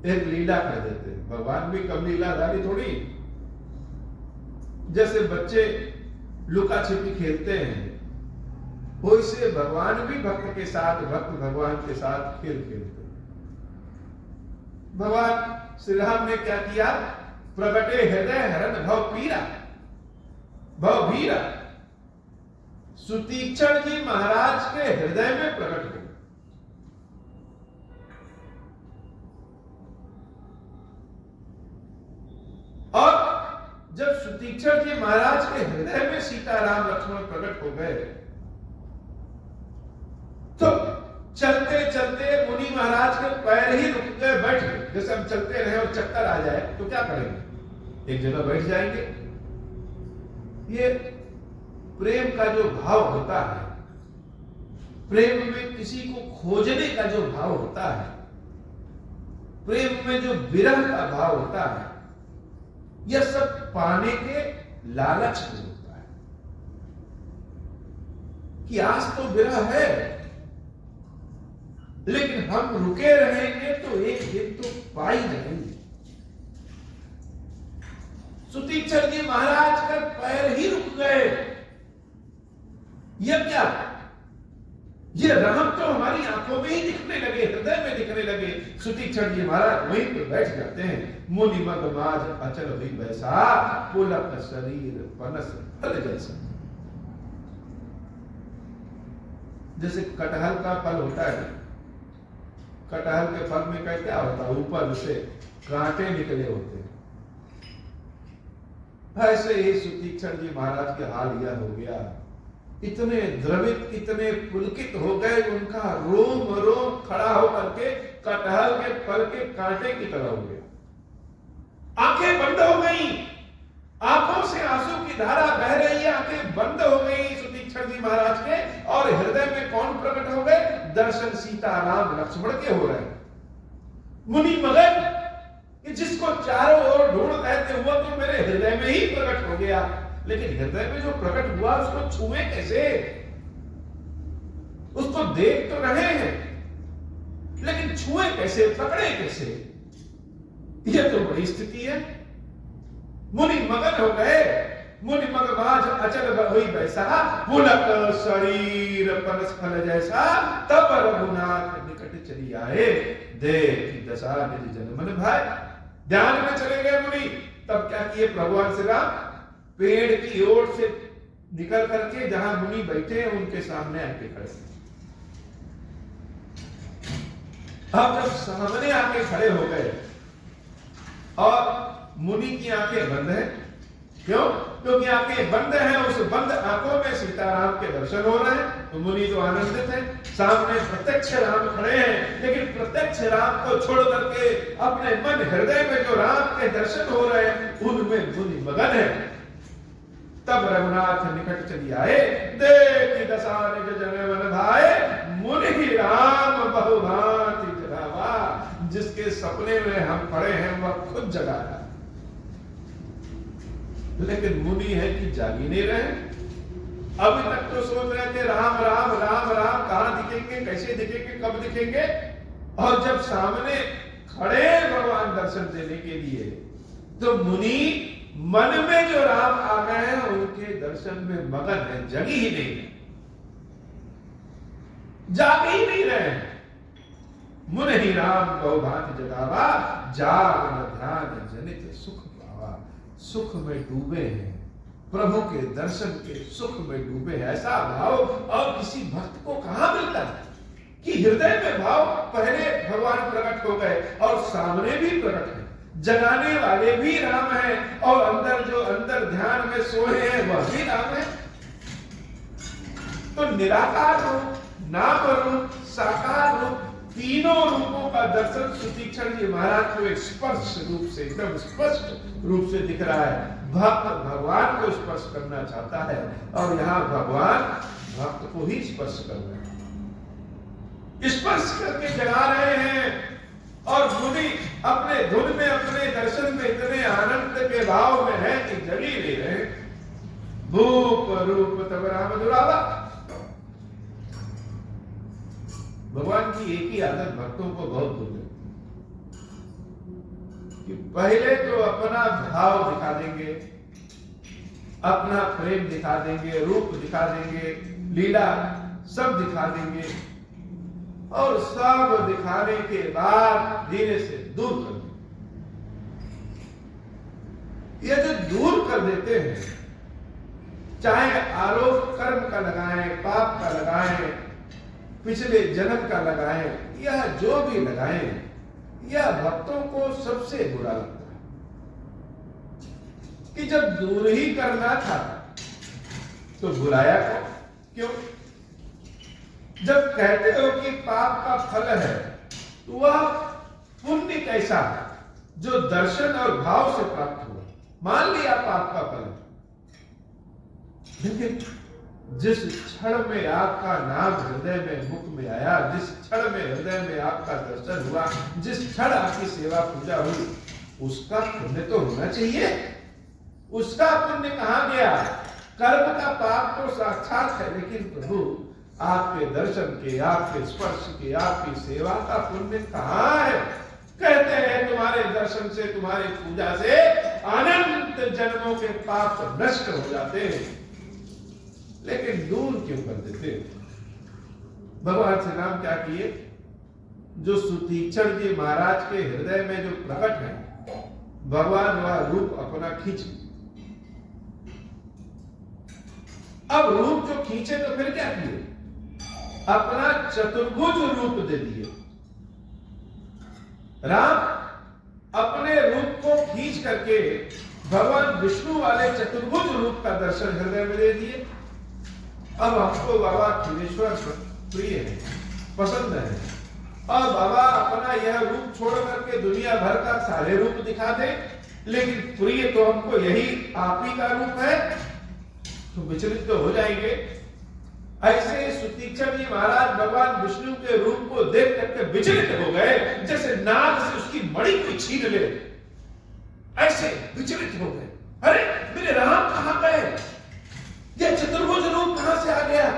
एक लीला कर देते हैं। भगवान भी कम लीलाधारी थोड़ी। जैसे बच्चे लुका छिपी खेलते हैं, वैसे भगवान भी भक्त के साथ, भक्त भगवान के साथ खेल खेलते हैं। भगवान श्री राम ने क्या किया? प्रगटे हृदय हरण भव पीरा, भव भीरा। सुतीक्षण जी महाराज के हृदय में प्रकट हो। और जब सुतीक्षण जी महाराज के हृदय में सीताराम लक्ष्मण प्रकट हो गए तो चलते चलते मुनि महाराज के पैर ही रुक गए, बैठ गए। जैसे हम चलते रहे और चक्कर आ जाए तो क्या करेंगे? एक जगह बैठ जाएंगे। ये प्रेम का जो भाव होता है, प्रेम में किसी को खोजने का जो भाव होता है, प्रेम में जो विरह का भाव होता है, यह सब पाने के लालच में होता है कि आज तो विरह है, लेकिन हम रुके रहेंगे तो एक दिन तो पा ही जाएंगे। सुतीक्षण जी महाराज का पैर ही रुक गए। यह क्या? ये रहम तो हमारी आंखों में ही दिखने लगे, हृदय में दिखने लगे। सुतीक्षण जी महाराज वहीं पर बैठ जाते हैं। मुनि मग माज अचल हुई वैसा, पुलक शरीर पनस फल जैसा। जैसे कटहल का फल होता है, कटहल के फल में क्या होता है? ऊपर से कांटे निकले होते हैं। ऐसे ही सुतीक्षण जी महाराज के हाल यह हो गया इतने द्रवित, इतने पुलकित हो गए, उनका रोम रोम खड़ा होकर के कटहल के फल के कांटे की तरह हो गया। आंखें बंद हो गई, आंखों से आंसू की धारा बह रही है, आंखें बंद हो गई सुतीक्षण जी महाराज के। और हृदय में कौन प्रकट हो गए? दर्शन सीता राम लक्ष्मण के हो रहे। मुनि मगन कि जिसको चारों ओर ढूंढ रहे थे वो तो मेरे हृदय में ही प्रकट हो गया, लेकिन हृदय में जो प्रकट हुआ उसको छुए कैसे? उसको देख तो रहे हैं लेकिन छुए कैसे, पकड़े कैसे? यह तो बड़ी स्थिति है। मुनि मगन हो गए। मुनि मगवाज अचल हुई वैसा, पुलक शरीर परस फल जैसा, तब रघुनाथ निकट चली आए, देख दशा निज जन मन भाई। ध्यान में चले गए मुनि। तब क्या किए भगवान श्री राम? पेड़ की ओर से निकल करके जहां मुनि बैठे हैं उनके सामने आके खड़े। अब जब सामने आके खड़े हो गए और मुनि की आंखें बंद हैं, क्यों? क्योंकि आंखें बंद हैं, उस बंद आंखों में सीताराम के दर्शन हो रहे हैं, तो मुनि तो आनंदित हैं। सामने प्रत्यक्ष राम खड़े हैं, लेकिन प्रत्यक्ष राम को छोड़ करके अपने मन हृदय में जो राम के दर्शन हो रहे हैं उनमें मुनि मगन है। तब रघुनाथ निकट चली आए, देखी दशा निज जन मन भाए, मुनि राम बहुभांति जगावा। जिसके सपने में हम पड़े हैं वह खुद जगाया, लेकिन मुनि है कि जाग ही नहीं रहे। अभी तक तो सोच रहे थे राम राम राम राम, कहां दिखेंगे, कैसे दिखेंगे, कब दिखेंगे, और जब सामने खड़े भगवान दर्शन देने के लिए तो मुनि मन में जो राम आ गए हैं उनके दर्शन में मगन है, जगी ही नहीं है, जाग ही नहीं रहे। मुनि राम बहुभांति जगावा, जाग न ध्यान जनित सुख पावा। सुख में डूबे हैं, प्रभु के दर्शन के सुख में डूबे हैं। ऐसा भाव और किसी भक्त को कहां मिलता है कि हृदय में भाव पहले भगवान प्रकट हो गए और सामने भी प्रकट है, जगाने वाले भी राम हैं और अंदर जो अंदर ध्यान में सोए हैं वह भी राम है। तो निराकार रूप, नाम रूप, साकार रूप, तीनों रूपों का दर्शन सुतीक्षण जी महाराज को एक स्पर्श रूप से, एकदम स्पष्ट रूप से दिख रहा है। भक्त भगवान को स्पर्श करना चाहता है और यहाँ भगवान भक्त को ही स्पर्श कर रहे हैं, स्पर्श करके जगा रहे हैं। और मुनि अपने धुन में, अपने दर्शन में इतने आनंद के भाव में है कि जगी ले रहे। भूप रूप तब राम दुरावा। भगवान की एक ही आदत भक्तों को बहुत दुर्लभ कि पहले तो अपना भाव दिखा देंगे, अपना प्रेम दिखा देंगे, रूप दिखा देंगे, लीला सब दिखा देंगे, और सब दिखाने के बाद धीरे से दूर कर देंगे। ये जो दूर कर देते हैं, चाहे आरोप कर्म का लगाएं, पाप का लगाएं, पिछले जन्म का लगाएं, यह जो भी लगाएं, यह भक्तों को सबसे बुरा लगता है कि जब दूर ही करना था तो बुलाया क्यों? जब कहते हो कि पाप का फल है तो वह पुण्य कैसा जो दर्शन और भाव से प्राप्त हुआ? मान लिया पाप का फल, लेकिन जिस क्षण में आपका नाम हृदय में, मुख में आया, जिस क्षण में हृदय में आपका दर्शन हुआ, जिस क्षण आपकी सेवा पूजा हुई, उसका पुण्य तो होना चाहिए। उसका पुण्य कहां गया? कर्म का पाप तो साक्षात है, लेकिन प्रभु आपके दर्शन के, आपके स्पर्श के, आपकी सेवा का पुण्य कहां है? कहते हैं तुम्हारे दर्शन से, तुम्हारी पूजा से अनंत जन्मों के पाप नष्ट हो जाते हैं, लेकिन दूर क्यों कर देते? भगवान श्री राम क्या किए? जो सुतीक्षण जी महाराज के हृदय में जो प्रकट है, भगवान वह रूप अपना खींच। अब रूप जो खींचे तो फिर क्या किए? अपना चतुर्भुज रूप दे दिए। राम अपने रूप को खींच करके भगवान विष्णु वाले चतुर्भुज रूप का दर्शन हृदय में दे दिए। अब हमको बाबा खिलेश्वर प्रिय है, पसंद है, और बाबा अपना यह रूप छोड़ करके दुनिया भर का सारे रूप दिखा दे, लेकिन प्रिय तो हमको यही आप ही का रूप है, तो विचलित तो हो जाएंगे। ऐसे सुतीक्षण जी महाराज भगवान विष्णु के रूप को देख करके विचलित हो गए, जैसे नाग से उसकी मणि को छीन ले, ऐसे विचलित हो गए। अरे मेरे राम कहां गए, यह चतुर्भुज रूप कहां से आ गया।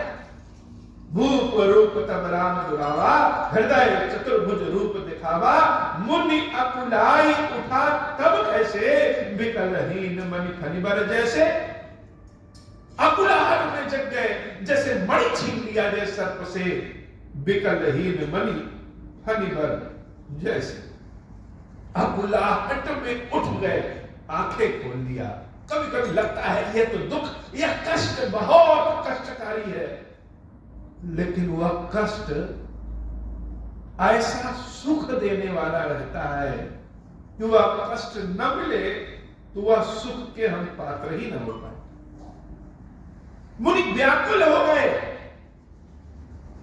भूप रूप तब राम दुरावा, हृदय चतुर्भुज रूप दिखावा, मुनि अकुलाई उठा तब कैसे, विकलहीन मणि फनिबर जैसे। अकुलाहट में जग गए, जैसे मणि छीन लिया जाए सर्प से, विकलहीन मणि फनिबर जैसे। अकुलाहट में उठ गए, आंखें खोल लिया। कभी कभी लगता है कि यह तो दुख, यह कष्ट बहुत कष्टकारी है, लेकिन वह कष्ट ऐसा सुख देने वाला रहता है कि वह कष्ट न मिले तो वह सुख के हम पात्र ही न हो पाए। मुनि व्याकुल हो गए।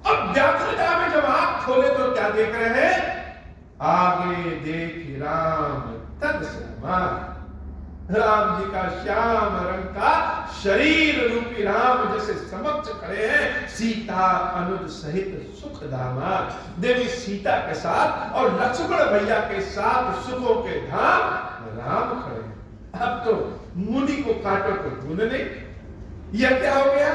अब व्याकुलता में जब आंख खोले तो क्या देख रहे हैं, आगे देख राम तद श्यामा, राम जी का श्याम रंग का शरीर रूपी राम जैसे समक्ष खड़े हैं, सीता अनुज सहित सुख धामा। देवी सीता के साथ और लक्ष्मण भैया के साथ सुखों के धाम राम खड़े हैं। अब तो मुनि को काटो तो धुन नहीं, यह क्या हो गया,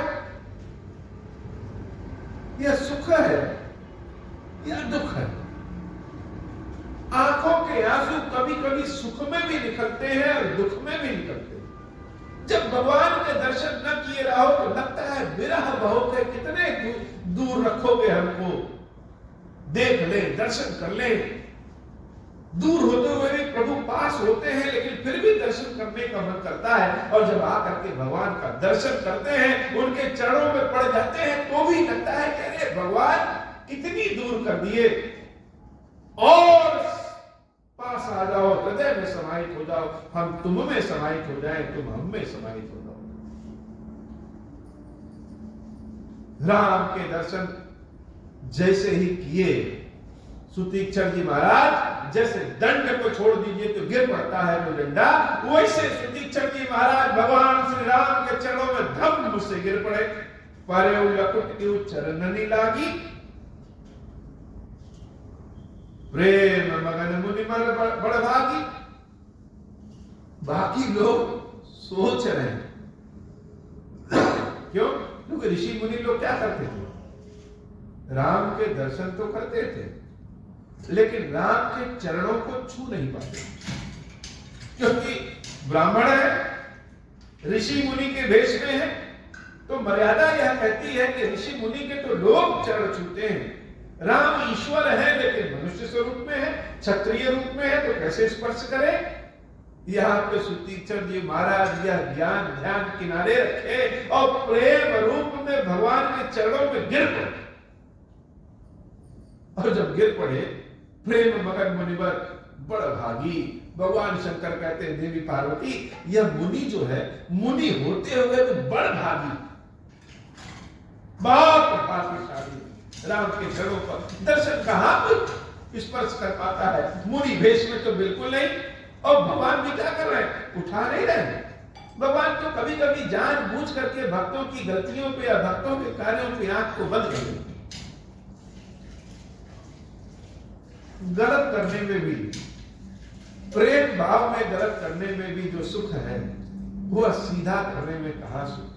यह सुख है या दुख है। आंखों के आंसू कभी कभी सुख में भी निकलते हैं और दुख में भी निकलते हैं। जब भगवान के दर्शन न किए रहो तो लगता है विरह बहुत है, कितने दूर रखोगे हमको, देख ले, दर्शन कर ले। दूर होते हुए भी प्रभु पास होते हैं, लेकिन फिर भी दर्शन करने का मन करता है। और जब आकर के भगवान का दर्शन करते हैं, उनके चरणों में पड़ जाते हैं, तो भी लगता है कि अरे भगवान कितनी दूर कर दिए, और पास आ जाओ, हृदय में समाहित हो जाओ, हम तुम में समाहित हो जाएं, तुम हम में समाहित हो जाओ। राम के दर्शन जैसे ही किए सुतीक्षण जी महाराज, जैसे दंड को छोड़ दीजिए तो गिर पड़ता है वो डंडा, वैसे सुतीक्षण जी महाराज भगवान श्री राम के चरणों में धम से गिर पड़े। पर लकुट चरणनी लागी, प्रेम मगन मुनि बड़ भागी। बाकी लोग सोच रहे हैं, क्यों? क्योंकि ऋषि मुनि लोग क्या करते थे, राम के दर्शन तो करते थे, लेकिन राम के चरणों को छू नहीं पाते, क्योंकि ब्राह्मण है, ऋषि मुनि के भेष में है, तो मर्यादा यह कहती है कि ऋषि मुनि के तो लोग चरण छूते हैं। राम ईश्वर है, लेकिन मनुष्य स्वरूप में है, क्षत्रिय रूप में है, तो कैसे स्पर्श करे। यहाँ पे सुतीक्षण जी महाराज यह ज्ञान ध्यान किनारे रखे और प्रेम रूप में भगवान के चरणों में गिर पड़े। और जब गिर पड़े, प्रेम मगन मुनिवर बड़ भागी। भगवान शंकर कहते हैं देवी पार्वती, यह मुनि जो है, मुनि होते हुए भी बड़ भागी, बहुत भाग्यशाली। राम के चरणों पर दर्शन कहां पर स्पर्श कर पाता है, मुनि भेष में तो बिल्कुल नहीं। और भगवान भी क्या कर रहे हैं, उठा नहीं रहे। भगवान तो कभी कभी जानबूझ करके भक्तों की गलतियों पे या भक्तों के कार्यों पे आंख को बंद कर देते। गलत करने में भी, प्रेम भाव में गलत करने में भी जो सुख है, वह सीधा करने में कहां सुख।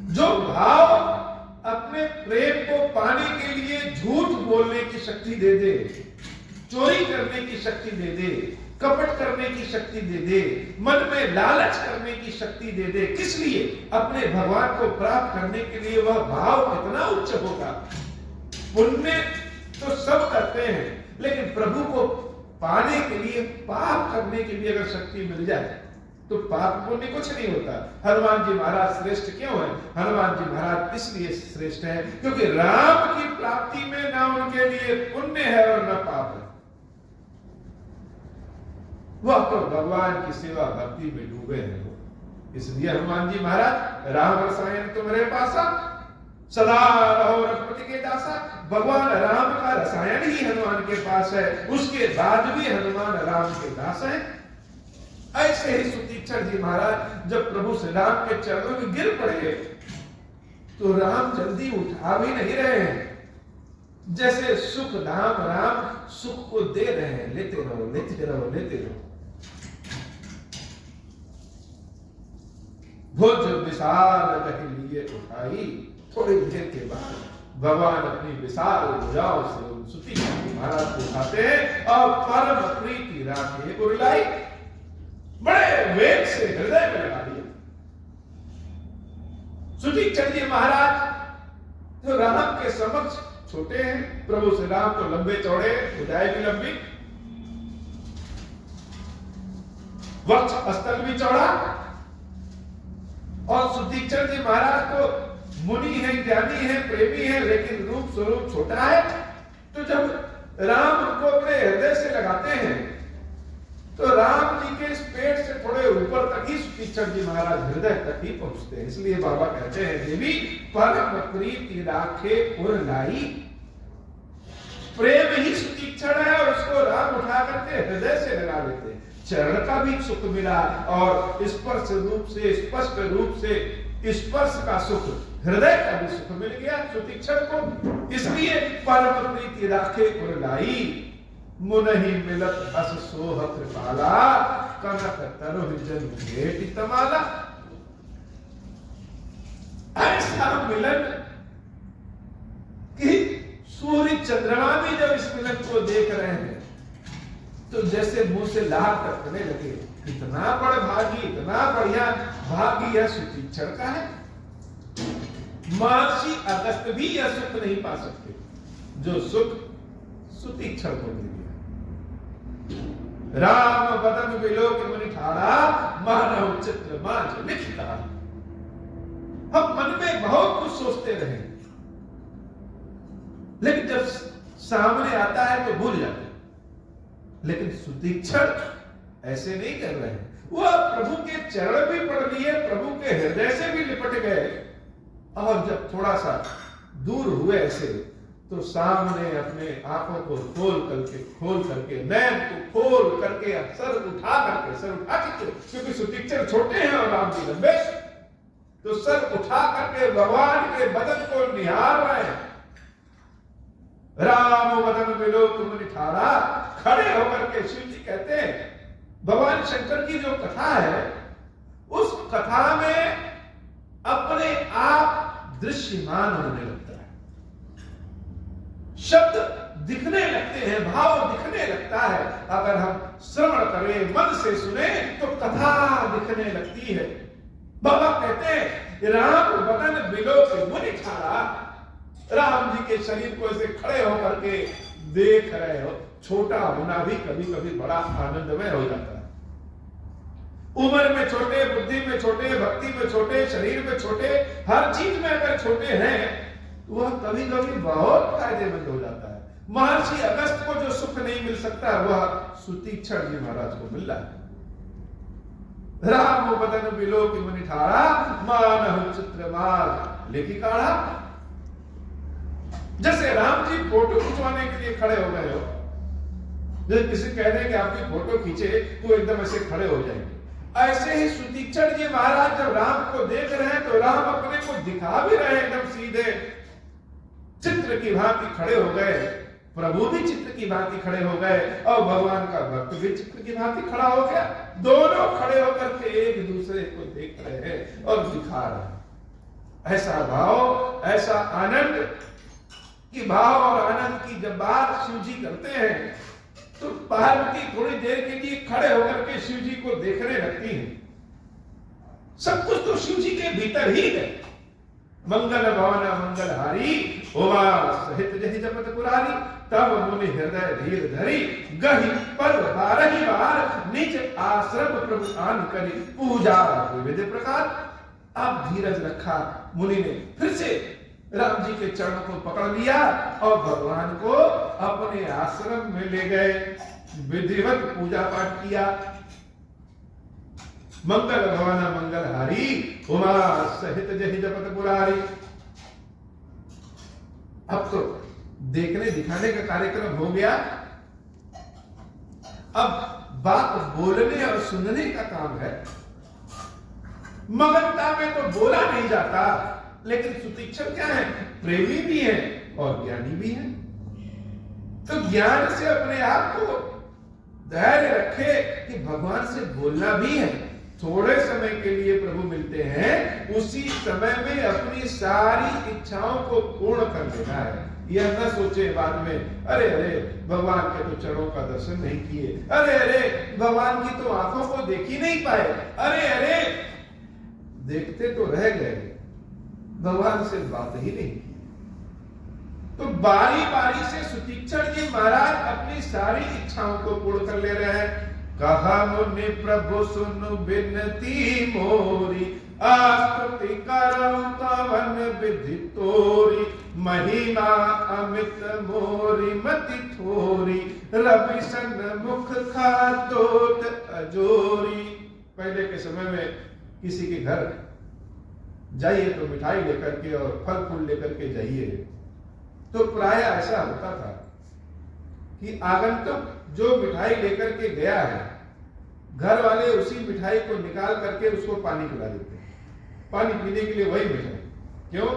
जो भाव अपने प्रेम को पाने के लिए झूठ बोलने की शक्ति दे दे, चोरी करने की शक्ति दे दे, कपट करने की शक्ति दे दे, मन में लालच करने की शक्ति दे दे, किस लिए? अपने भगवान को प्राप्त करने के लिए। वह भाव कितना उच्च होगा। पुण्य तो सब करते हैं, लेकिन प्रभु को पाने के लिए, पाप करने के लिए अगर शक्ति मिल जाए तो पाप पुण्य कुछ नहीं होता। हनुमान जी महाराज श्रेष्ठ क्यों है? हनुमान जी महाराज इसलिए श्रेष्ठ है क्योंकि राम की प्राप्ति में ना उनके लिए पुण्य है और न पाप है। वह तो भगवान की सेवा भक्ति में डूबे हैं। इसलिए हनुमान जी महाराज राम रसायन तुम्हारे पासा, सदा रहो रघुपति के दासा। भगवान राम का रसायन ही हनुमान के पास है, उसके बाद भी हनुमान राम के दास हैं। ऐसे ही सुतीक्षण जी महाराज जब प्रभु श्री राम के चरणों में गिर पड़े तो राम जल्दी उठा भी नहीं रहे हैं, जैसे सुख धाम राम सुख को दे रहे हैं, लेते रहो लेते रहो लेते रहो। भुज विशाल गति लिए उठाई, थोड़ी देर के बाद भगवान अपनी विशाल भुजाओं से सुतीक्षण जी महाराज को उठाते हैं और परम प्रीति राखे उरलाई, बड़े वेग से हृदय में लगा दिया। सुतीक्षण जी महाराज तो राम के समक्ष छोटे हैं, प्रभु श्री राम तो लंबे चौड़े, भुजाएं भी लंबी, वक्ष स्थल भी चौड़ा, और सुतीक्षण जी महाराज तो मुनि है, ज्ञानी है, प्रेमी है, लेकिन रूप स्वरूप छोटा है। तो जब राम उनको अपने हृदय से लगाते हैं तो राम जी के इस पेट से थोड़े ऊपर तक ही सुतीक्षण जी महाराज हृदय तक ही पहुंचते हैं। इसलिए बाबा कहते हैं देवी परम प्रीति राखे उर लाई, प्रेम ही सुतीक्षण है और उसको राम उठा करके हृदय से लगा लेते हैं। चरण का भी सुख मिला और स्पर्श रूप से, स्पष्ट रूप से स्पर्श का सुख, हृदय का भी सुख मिल गया सुतीक्षण को। इसलिए परम प्रीति राखे उर लाई, मुनहि मिलत अस सोह कृपाला, कनक तरुह जन भेटि तमाला। ऐसा मिलन कि सूर्य चंद्रमा भी जब इस मिलन को देख रहे हैं तो जैसे मुंह से लार टपकने लगे। इतना बड़ भागी, इतना बढ़िया भागी यह सुतीक्षण का है। महर्षि अगस्त भी यह सुख नहीं पा सकते जो सुख सुतीक्षण को मिल गया। राम बदन विलोक मुनि ठाड़ा, मानव चित्र मांझ लिखता। हम मन में बहुत कुछ सोचते रहे, लेकिन जब सामने आता है तो भूल जाते हैं। लेकिन सुतीक्षण ऐसे नहीं कर रहे हैं, वह प्रभु के चरण भी पढ़ लिए, प्रभु के हृदय से भी लिपट गए, और जब थोड़ा सा दूर हुए ऐसे तो सामने अपने आंखों को खोल करके नैन को खोल करके सर उठा के, क्योंकि सुतीक्षण छोटे हैं और राम जी लंबे, तो सर उठा करके भगवान के बदन को निहार रहे हैं। राम बदन विलोक मुनि ठाड़ा, खड़े होकर के शिव जी कहते हैं, भगवान शंकर की जो कथा है उस कथा में अपने आप दृश्यमान होने लगता है, शब्द दिखने लगते हैं, भाव दिखने लगता है। अगर हम श्रवण करें, मन से सुने तो कथा दिखने लगती है। बाबा कहते हैं राम बदन विलोक मुनि ठाड़ा, राम जी के शरीर को ऐसे खड़े होकर के देख रहे हो। छोटा होना भी कभी कभी बड़ा आनंदमय हो जाता है। उम्र में छोटे, बुद्धि में छोटे, भक्ति में छोटे, शरीर में छोटे, हर चीज में अगर छोटे हैं तो वह कभी कभी बहुत फायदेमंद हो जाता है। महर्षि अगस्त को जो सुख नहीं मिल सकता वह सुतीक्षण जी महाराज को मिल रहा है। राम बदन विलोक मुनि ठाड़ा, मानहु चित्र मार्ग लेखी काढ़ा। जैसे राम जी फोटो खिंचवाने के लिए खड़े हो गए हो, जब किसी कह दें कि आपकी फोटो खींचे तो एकदम ऐसे खड़े हो जाएंगे, ऐसे ही सुतीक्षण जी महाराज जब राम को देख रहे हैं तो राम अपने को दिखा भी रहे हैं, एकदम सीधे चित्र की भांति खड़े हो गए। प्रभु भी चित्र की भांति खड़े हो गए और भगवान का भक्त भी चित्र की भांति खड़ा हो गया। दोनों खड़े होकर के एक दूसरे को देख रहे हैं और दिखा रहे हैं। ऐसा भाव, ऐसा आनंद कि भाव और आनंद की जब बात शिव जी करते हैं तो पार्वती थोड़ी देर के लिए खड़े होकर के शिव जी को देखने लगती हैं। सब कुछ तो शिव जी के भीतर ही है। मंगल भवन मंगलहारी, उमा सहित जहि जपत पुरारी, तब मुनि हृदय धीर धरी, गहि पर 12 बार निज आश्रम प्रभु आन करी, पूजा विविध प्रकार। अब धीरज रखा मुनि ने, फिर से राम जी के चरणों को पकड़ लिया और भगवान को अपने आश्रम में ले गए, विधिवत पूजा पाठ किया। मंगल भवन मंगलहारी उमा सहित जहि जपत पुरारी। अब तो देखने दिखाने का कार्यक्रम हो गया, अब बात बोलने और सुनने का काम है। मगनता में तो बोला नहीं जाता, लेकिन सुतीक्षण क्या है? प्रेमी भी है और ज्ञानी भी है। तो ज्ञान से अपने आप को धैर्य रखे कि भगवान से बोलना भी है। थोड़े समय के लिए प्रभु मिलते हैं, उसी समय में अपनी सारी इच्छाओं को पूर्ण कर देना है। यह न सोचे बाद में, अरे अरे भगवान के तो चरणों का दर्शन नहीं किए, अरे अरे भगवान की तो आंखों को देख ही नहीं पाए, अरे अरे देखते तो रह गए, भगवान से बात ही नहीं की। तो बारी बारी से सुतीक्षण जी महाराज अपनी सारी इच्छाओं को पूर्ण कर ले रहे हैं। कहा मुनि प्रभु सुन बिनती मोरी, आस्तुति करऊं कवन विधि तोरी, महिमा अमित मोरी मति थोरी, रवि सन मुख खातोत अजोरी। पहले के समय में किसी के घर जाइए तो मिठाई लेकर के और फल फूल लेकर के जाइए, तो प्राय ऐसा होता था कि आगंतुक जो मिठाई लेकर के गया है, घर वाले उसी मिठाई को निकाल करके उसको पानी पिला देते हैं, पानी पीने के लिए वही मिठाई। क्यों?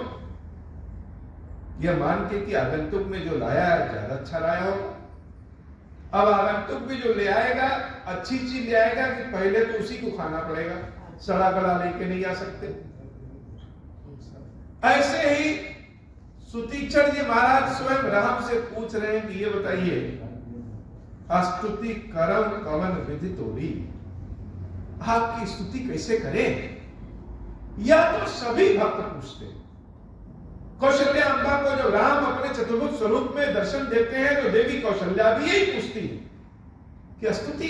यह मान के कि आगंतुक ने जो लाया है ज्यादा अच्छा लाया होगा। अब आगंतुक भी जो ले आएगा अच्छी चीज ले आएगा कि पहले तो उसी को खाना पड़ेगा, सड़ा गला लेके नहीं आ सकते। ऐसे ही सुतीक्षण जी महाराज स्वयं राम से पूछ रहे हैं कि ये बताइए, स्तुति करम कवन विधि तोरी, आपकी स्तुति कैसे करें? या तो सभी भक्त पूछते हैं। कौशल्या अम्बा को जो राम अपने चतुर्भुज स्वरूप में दर्शन देते हैं, तो देवी कौशल्या भी यही पूछती है कि स्तुति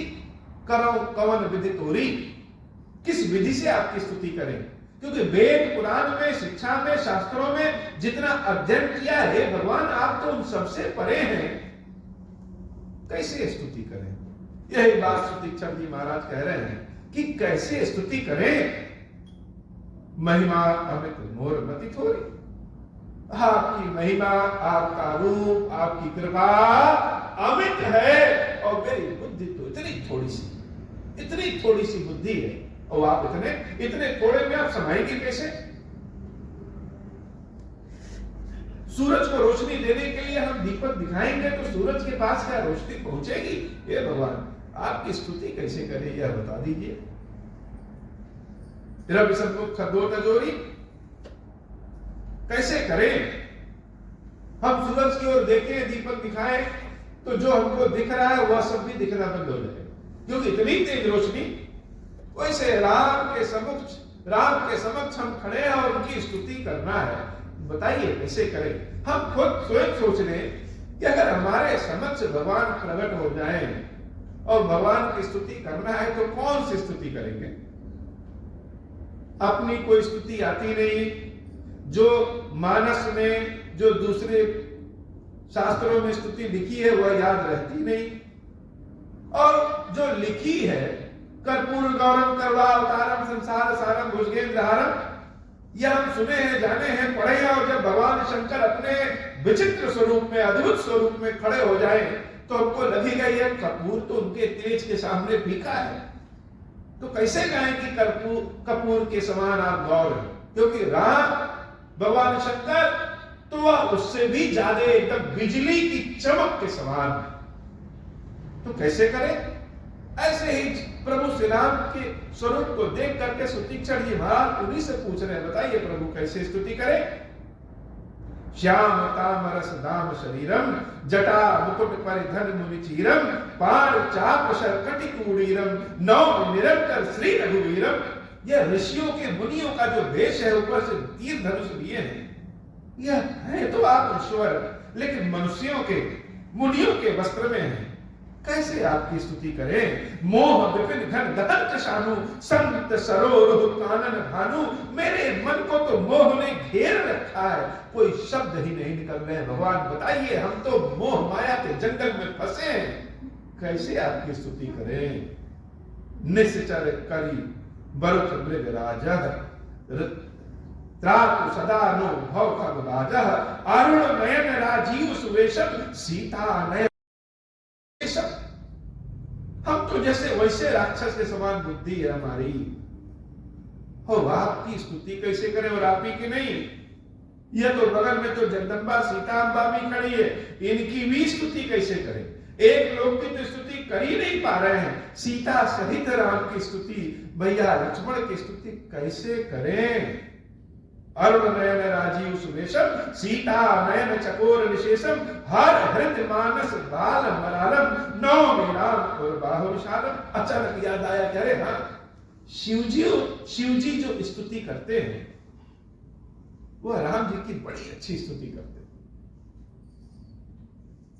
करो कवन विधि तोरी, किस विधि से आपकी स्तुति करें? क्योंकि वेद पुराण में, शिक्षा में, शास्त्रों में जितना अध्ययन किया है, भगवान आप तो उन सबसे परे हैं, कैसे स्तुति करें? यही बात सुतीक्षण जी महाराज कह रहे हैं कि कैसे स्तुति करें। महिमा अमित मोर मति थोरी, आपकी महिमा, आपका रूप, आपकी कृपा अमित है और मेरी बुद्धि तो इतनी थोड़ी सी बुद्धि है, और आप इतने थोड़े में आप समाएंगे कैसे? सूरज को रोशनी देने के लिए हम दीपक दिखाएंगे तो सूरज के पास क्या रोशनी पहुंचेगी? हे भगवान, आपकी स्तुति कैसे करें, यह बता दीजिए। रवि सन्मुख खद्दोत अजोरी, कैसे करें? हम सूरज की ओर देखें, दीपक दिखाएं, तो जो हमको दिख रहा है वह सब भी दिखना बंद हो जाए, क्योंकि इतनी तेज रोशनी। वैसे राम के समक्ष हम खड़े हैं और उनकी स्तुति करना है, बताइए कैसे करें? हम खुद स्वयं सोच लें कि अगर हमारे समक्ष भगवान प्रकट हो जाएं और भगवान की स्तुति करना है तो कौन सी स्तुति करेंगे? अपनी कोई स्तुति आती नहीं, जो मानस में, जो दूसरे शास्त्रों में स्तुति लिखी है वह याद रहती नहीं, और जो लिखी है कर्पूर गौरम करुणावतारम संसार सारम भुजगेंद्रहारम, यह हम सुने हैं, जाने हैं, पढ़े हैं, और जब भगवान शंकर अपने विचित्र स्वरूप में, अद्भुत स्वरूप में खड़े हो जाएं तो हमको लगेगा यह कपूर तो उनके तेज के सामने फीका है। तो कैसे गाएं कि कपूर के समान आप गौर हैं? क्योंकि राम भगवान शंकर तो वह उससे भी ज्यादा एकदम बिजली की चमक के समान है। तो कैसे करें? ऐसे ही प्रभु श्री राम के स्वरूप को देख करके सुतीक्षण जी महाराज उन्हीं से पूछ रहे हैं, बताइए प्रभु कैसे स्तुति करें? श्याम तामरस दाम शरीरम, जटा मुकुट परिधन मुनि चीरम, पाण चाप शरकटि कूड़ीरम, नौ निरंतर श्री रघुवीरम। यह ऋषियों के, मुनियों का जो वेश है, ऊपर से तीर धनुष लिए हैं, यह है तो आप ईश्वर, लेकिन मनुष्यों के, मुनियों के वस्त्र में है। कैसे आपकी स्तुति करें? मोह विपिन घन दहंत शानु, संत सरोरुह कानन भानु। मेरे मन को तो मोह ने घेर रखा है, कोई शब्द ही नहीं निकल रहे। भगवान बताइए, हम तो मोह माया के जंगल में फंसे हैं, कैसे आपकी स्तुति करें? निश्चर करी बरुच मृगराजः त्रातु सदा नो भव खगराजः अरुण नयन राजीव सुवेशम सीता नयन। हम तो जैसे वैसे राक्षस के समान बुद्धि है हमारी, हो आपकी स्तुति कैसे करें और आप ही की नहीं। ये तो बगल में तो जगदम्बा सीता अम्बा भी खड़ी है, इनकी भी स्तुति कैसे करें। एक लोग की तो स्तुति कर ही नहीं पा रहे हैं, सीता सहित राम की स्तुति, भैया लक्ष्मण की स्तुति कैसे करें। अरुण नयन राजीव सुवेशम सीता नयन चकोर निशेषम हर हृदय मानस बाल मरालम नौ में राम और बाहु विशालम। अचानक याद आया कि अरे हाँ, शिव जी जो स्तुति करते हैं वह राम जी की बड़ी अच्छी स्तुति करते हैं।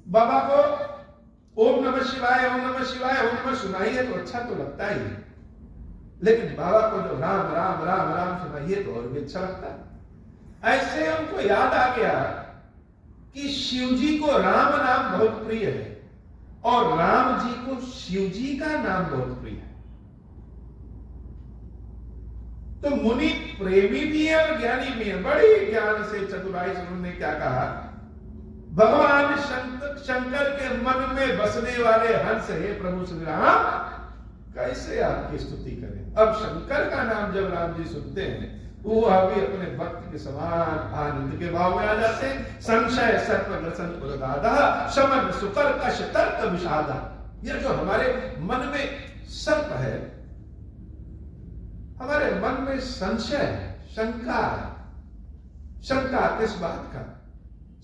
बाबा को ओम नमः शिवाय ओम नमः शिवाय ओम नमः सुनाइए तो अच्छा तो लगता ही है, लेकिन बाबा को जो राम राम राम राम सुनाइए तो और भी अच्छा लगता है। ऐसे उनको याद आ गया कि शिव जी को राम नाम बहुत प्रिय है और राम जी को शिव जी का नाम बहुत प्रिय है। तो मुनि प्रेमी भी है और ज्ञानी भी है। बड़ी ज्ञान से चतुराई से उन्होंने क्या कहा, भगवान शंकर के मन में बसने वाले हंस है प्रभु श्री राम, कैसे आपकी स्तुति करें। अब शंकर का नाम जब राम जी सुनते हैं वो अभी अपने भक्त के समान आनंद के भाव में आ जाते हैं। संशय सर्प ग्रसन उर्गादा शमन सुकर कश तर्क विषादा। यह जो हमारे मन में सर्प है, हमारे मन में संशय है, शंका है। शंका किस बात का?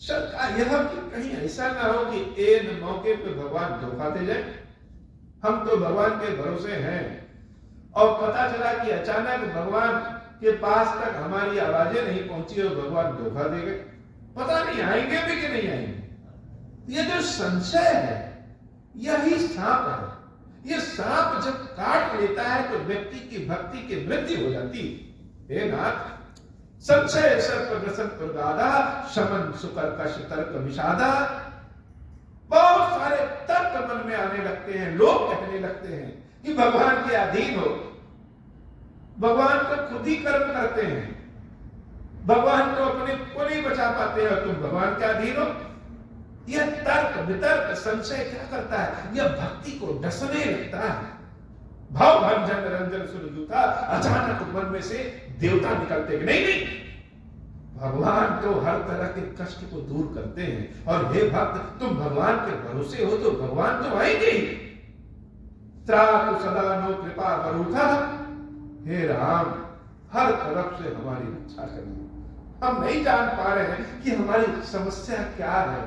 शंका यह कि कहीं ऐसा ना हो कि एक मौके पे भगवान धोखा दे जाए। हम तो भगवान के भरोसे हैं और पता चला कि अचानक भगवान के पास तक हमारी आवाजें नहीं पहुंची और भगवान धोखा दे गए, पता नहीं आएंगे भी कि नहीं आएंगे। ये जो संशय है यही सांप है। ये सांप जब काट लेता है तो व्यक्ति की भक्ति की मृत्यु हो जाती है। हे नाथ, संशय सर्प ग्रसन उर्गादा शमन सुकर कश तर्क विषादा। बहुत सारे तर्क मन में आने लगते हैं, लोग कहने लगते हैं कि भगवान के अधीन हो, भगवान तो खुद ही कर्म करते हैं, भगवान तो अपने को नहीं बचा पाते हैं और तुम भगवान के अधीन हो। यह तर्क वितर्क संशय क्या करता है, यह भक्ति को डसने लगता है। भाव भंजन रंजन सुरजूता, अचानक मन में से देवता निकलते नहीं नहीं, भगवान तो हर तरह के कष्ट को दूर करते हैं और हे भक्त तुम भगवान के भरोसे हो तो भगवान तो आएंगे ही। त्रातु सदा नो कृपा बरूथा। हे राम, हर तरफ से हमारी रक्षा करिए। हम नहीं जान पा रहे हैं कि हमारी समस्या क्या है,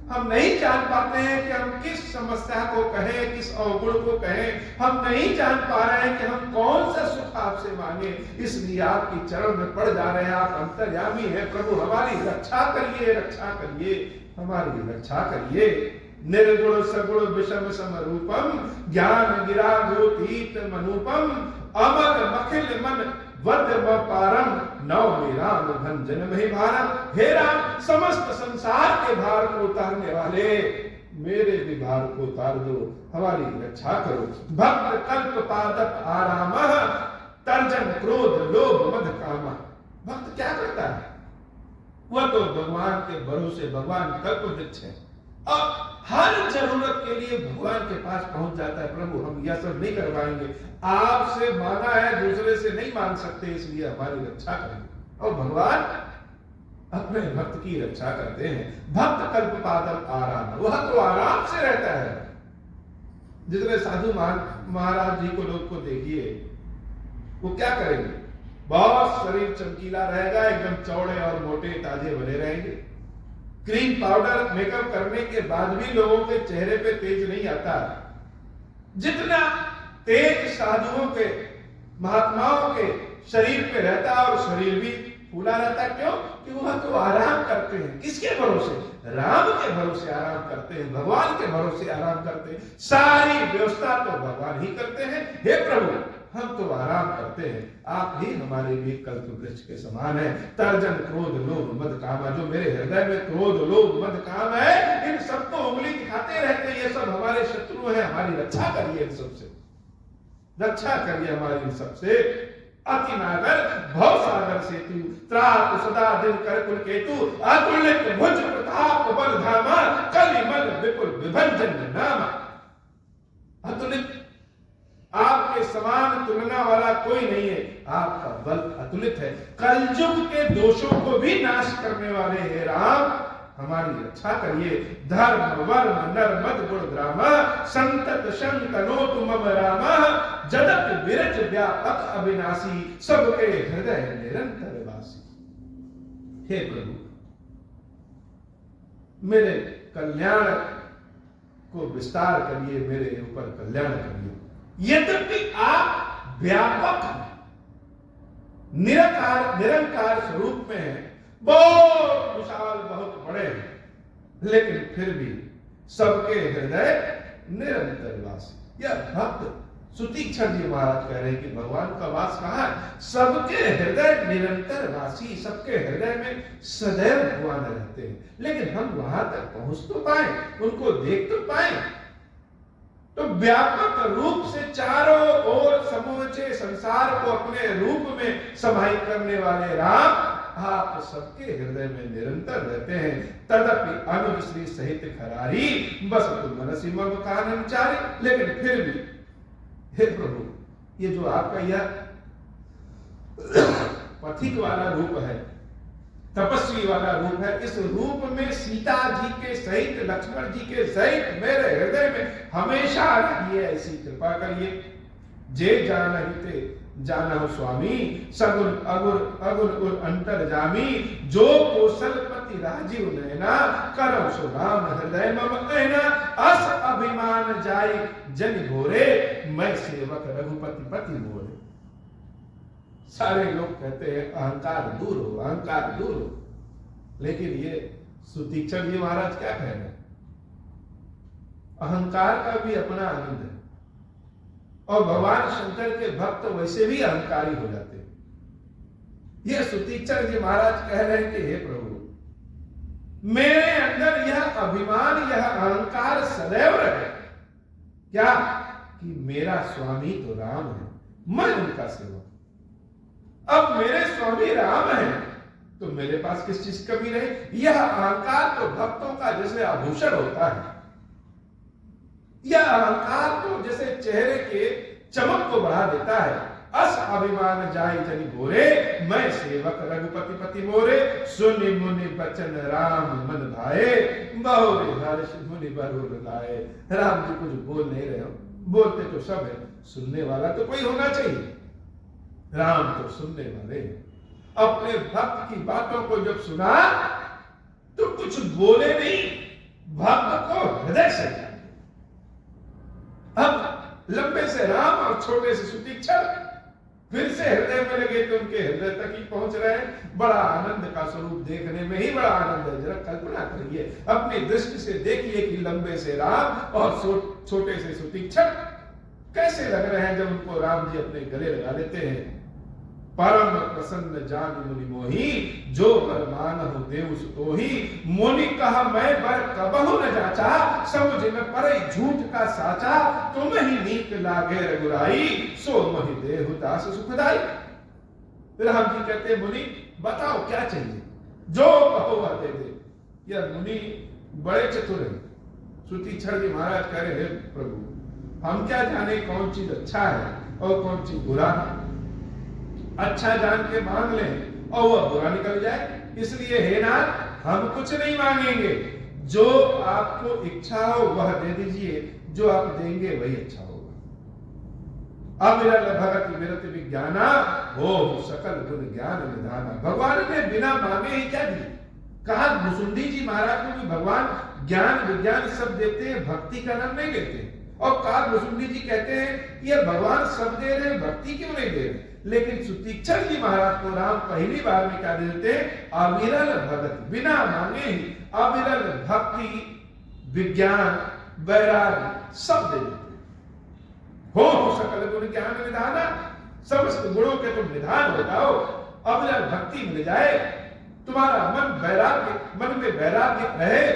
हम नहीं जान पाते हैं कि हम किस समस्या को कहें, किस अवगुण को कहें। हम नहीं जान पा रहे हैं कि हम कौन सा सुख आपसे मांगे, इसलिए आपकी चरण में पड़ जा रहे हैं। आप अंतर्यामी हैं प्रभु, हमारी रक्षा करिए, रक्षा करिए, हमारी रक्षा करिए। निर्गुण सगुण विषम समरूपम ज्ञान गिरा गोतीत मनूपम अमर मखिल मन वध पारम नौ में राम भंजन में भारम। हे राम, समस्त संसार के भार को उतारने वाले मेरे भी भार को उतार दो, हमारी रक्षा करो। भक्त कल्प पादप आराम तर्जन क्रोध लोभ मद काम। भक्त क्या करता है? वह तो भगवान के भरोसे, भगवान कल्प वृक्ष है और हर जरूरत के लिए भगवान के पास पहुंच जाता है। प्रभु हम यह सब नहीं कर पाएंगे, आपसे मांगा है, दूसरे से नहीं मांग सकते, इसलिए हमारी रक्षा करें। और भगवान अपने भक्त की रक्षा करते हैं। भक्त कल्प पादम आराम, वह तो आराम से रहता है। जितने साधु महाराज जी को लोग को देखिए, वो क्या करेंगे? बहुत शरीर चमकीला रहेगा, एकदम चौड़े और मोटे ताजे बने रहेंगे। क्रीम पाउडर मेकअप करने के बाद भी लोगों के चेहरे पे तेज नहीं आता। जितना तेज साधुओं के, महात्माओं के शरीर पे रहता है और शरीर भी फूला रहता है। क्यों? कि वह तो आराम करते हैं। किसके भरोसे? राम के भरोसे आराम करते हैं, भगवान के भरोसे आराम करते हैं। सारी व्यवस्था तो भगवान ही करते हैं। हे प्रभु, हम तो आराम करते हैं, आप ही हमारे लिए कल्प वृक्ष के समान है। तर्जन क्रोध लोभ मद काम, जो मेरे हृदय में क्रोध लोभ मद काम है, इन सबको उंगली दिखाते रहते हैं, ये सब हमारे शत्रु हैं, हमारी रक्षा करिए, इन सबसे रक्षा करिए हमारी इन सबसे। अति नागर भव सागर से तू त्रात सदा दिन कर कुल केतु अतुलित भुज प्रताप बल धामा कलिमल विपुल विभंजन नामा। अतुलित, आपके समान तुलना वाला कोई नहीं है, आपका बल अतुलित है। कलयुग के दोषों को भी नाश करने वाले हे राम, हमारी रक्षा करिए। धर्म वर्म नर मद गुण ग्राम संतत शंतनो तुम राम जगत विरज व्यापक अविनाशी सबके हृदय निरंतर वासी। हे प्रभु, मेरे कल्याण को विस्तार करिए, मेरे ऊपर कल्याण करिए। यद्यपि आप व्यापक निरंकार स्वरूप में हैं, बहुत विशाल बहुत बड़े हैं, लेकिन फिर भी सबके हृदय निरंतर वासी। यह भक्त सुतीक्षण जी महाराज कह रहे हैं कि भगवान का वास कहाँ है? सबके हृदय निरंतर वासी, सबके हृदय में सदैव भगवान रहते हैं। लेकिन हम वहां तक पहुंच तो पाए, उनको देख तो पाए। तो व्यापक रूप से चारों ओर समूचे संसार को अपने रूप में समाहित करने वाले राम, आप सबके हृदय में निरंतर रहते हैं। तदपि अनुज श्री सहित खरारी बस तुम मनसी मम कानन चारी। लेकिन फिर भी हे प्रभु, ये जो आपका यह पथिक वाला रूप है, तपस्वी वाला रूप है, इस रूप में सीता जी के सहित लक्ष्मण जी के सहित मेरे हृदय में हमेशा रहिए, ऐसी कृपा करिए। जे जानहिते जानहु स्वामी सगुन अगुर अगुन उर अंतर जामी जो कौशलपति राजीव नैना करम सो राम हृदय मम कहना अस अभिमान जाई जन घोरे मैं सेवक रघुपति पति मोरे। सारे लोग कहते हैं अहंकार दूर हो, अहंकार दूर हो, लेकिन ये सुतीक्षण जी महाराज क्या कह रहे हैं? अहंकार का भी अपना आनंद है, और भगवान शंकर के भक्त वैसे भी अहंकारी हो जाते हैं। ये सुतीक्षण जी महाराज कह रहे हैं कि हे प्रभु, मेरे अंदर यह अभिमान, यह अहंकार सदैव रहे, क्या कि मेरा स्वामी तो राम है, मैं उनका सेवक। अब मेरे स्वामी राम है तो मेरे पास किस चीज की कमी रहे? यह अहंकार तो भक्तों का जैसे आभूषण होता है, यह अहंकार तो जैसे चेहरे के चमक को बढ़ा देता है। अस अभिमान जाई जनि गोरे मैं सेवक रघुपति पति मोरे सुनि मुनि बचन राम मन भाए बहुरे हर्ष मुनि बरुर लाए। राम जी कुछ बोल नहीं रहे हो, बोलते तो सब है, सुनने वाला तो कोई होना चाहिए। राम तो सुनने वाले, अपने भक्त की बातों को जब सुना तो कुछ बोले नहीं, भक्त को हृदय से। अब लंबे से राम और छोटे से सुतीक्षण फिर से हृदय में लगे तो उनके हृदय तक ही पहुंच रहे हैं। बड़ा आनंद का स्वरूप देखने में ही बड़ा आनंद है। जरा कल्पना करिए, अपनी दृष्टि से देखिए कि लंबे से राम और छोटे से सुतीक्षण कैसे लग रहे हैं जब उनको राम जी अपने गले लगा लेते हैं। परम प्रसन्न जान मुनि मोही जो बर मानहु देव सुतोही मुनि कहा मैं बर कबहु न जाचा समुझ न परे झूठ का साचा तुम ही नीक लागे रघुराई सो मोहि देहु दास सुखदाई। राम जी कहते मुनि बताओ क्या चाहिए, जो कहो वह दे दे। यह मुनि बड़े चतुर है। सुतीक्षण जी महाराज कह रहे हैं प्रभु हम क्या जाने कौन चीज अच्छा है और कौन चीज बुरा है। अच्छा जान के मांग लें और वह बुरा निकल जाए, इसलिए हे नाथ हम कुछ नहीं मांगेंगे, जो आपको इच्छा हो वह दे दीजिए, जो आप देंगे वही अच्छा होगा। अविरल भगत विरत विज्ञाना हो सकल गुण ज्ञान निधाना। भगवान ने बिना मांगे ही क्या दी? कहा भुसुंडी जी महाराज को भी भगवान ज्ञान विज्ञान सब देते हैं, भक्ति का नाम नहीं लेते। और काल भुसुंडी जी कहते हैं ये भगवान सब दे रहे, भक्ति क्यों नहीं दे रहे? लेकिन सुतीक्षण जी महाराज को राम पहली बार में क्या देते? अविरल भगत, बिना मांगे ही अविरल भक्ति विज्ञान वैराग्य सब दे देते। हो सकल गुण ज्ञान निधाना, समस्त गुणों के तुम निधान हो जाओ। अविरल भक्ति मिल जाए, तुम्हारा मन वैराग्य, मन में वैराग्य रहे,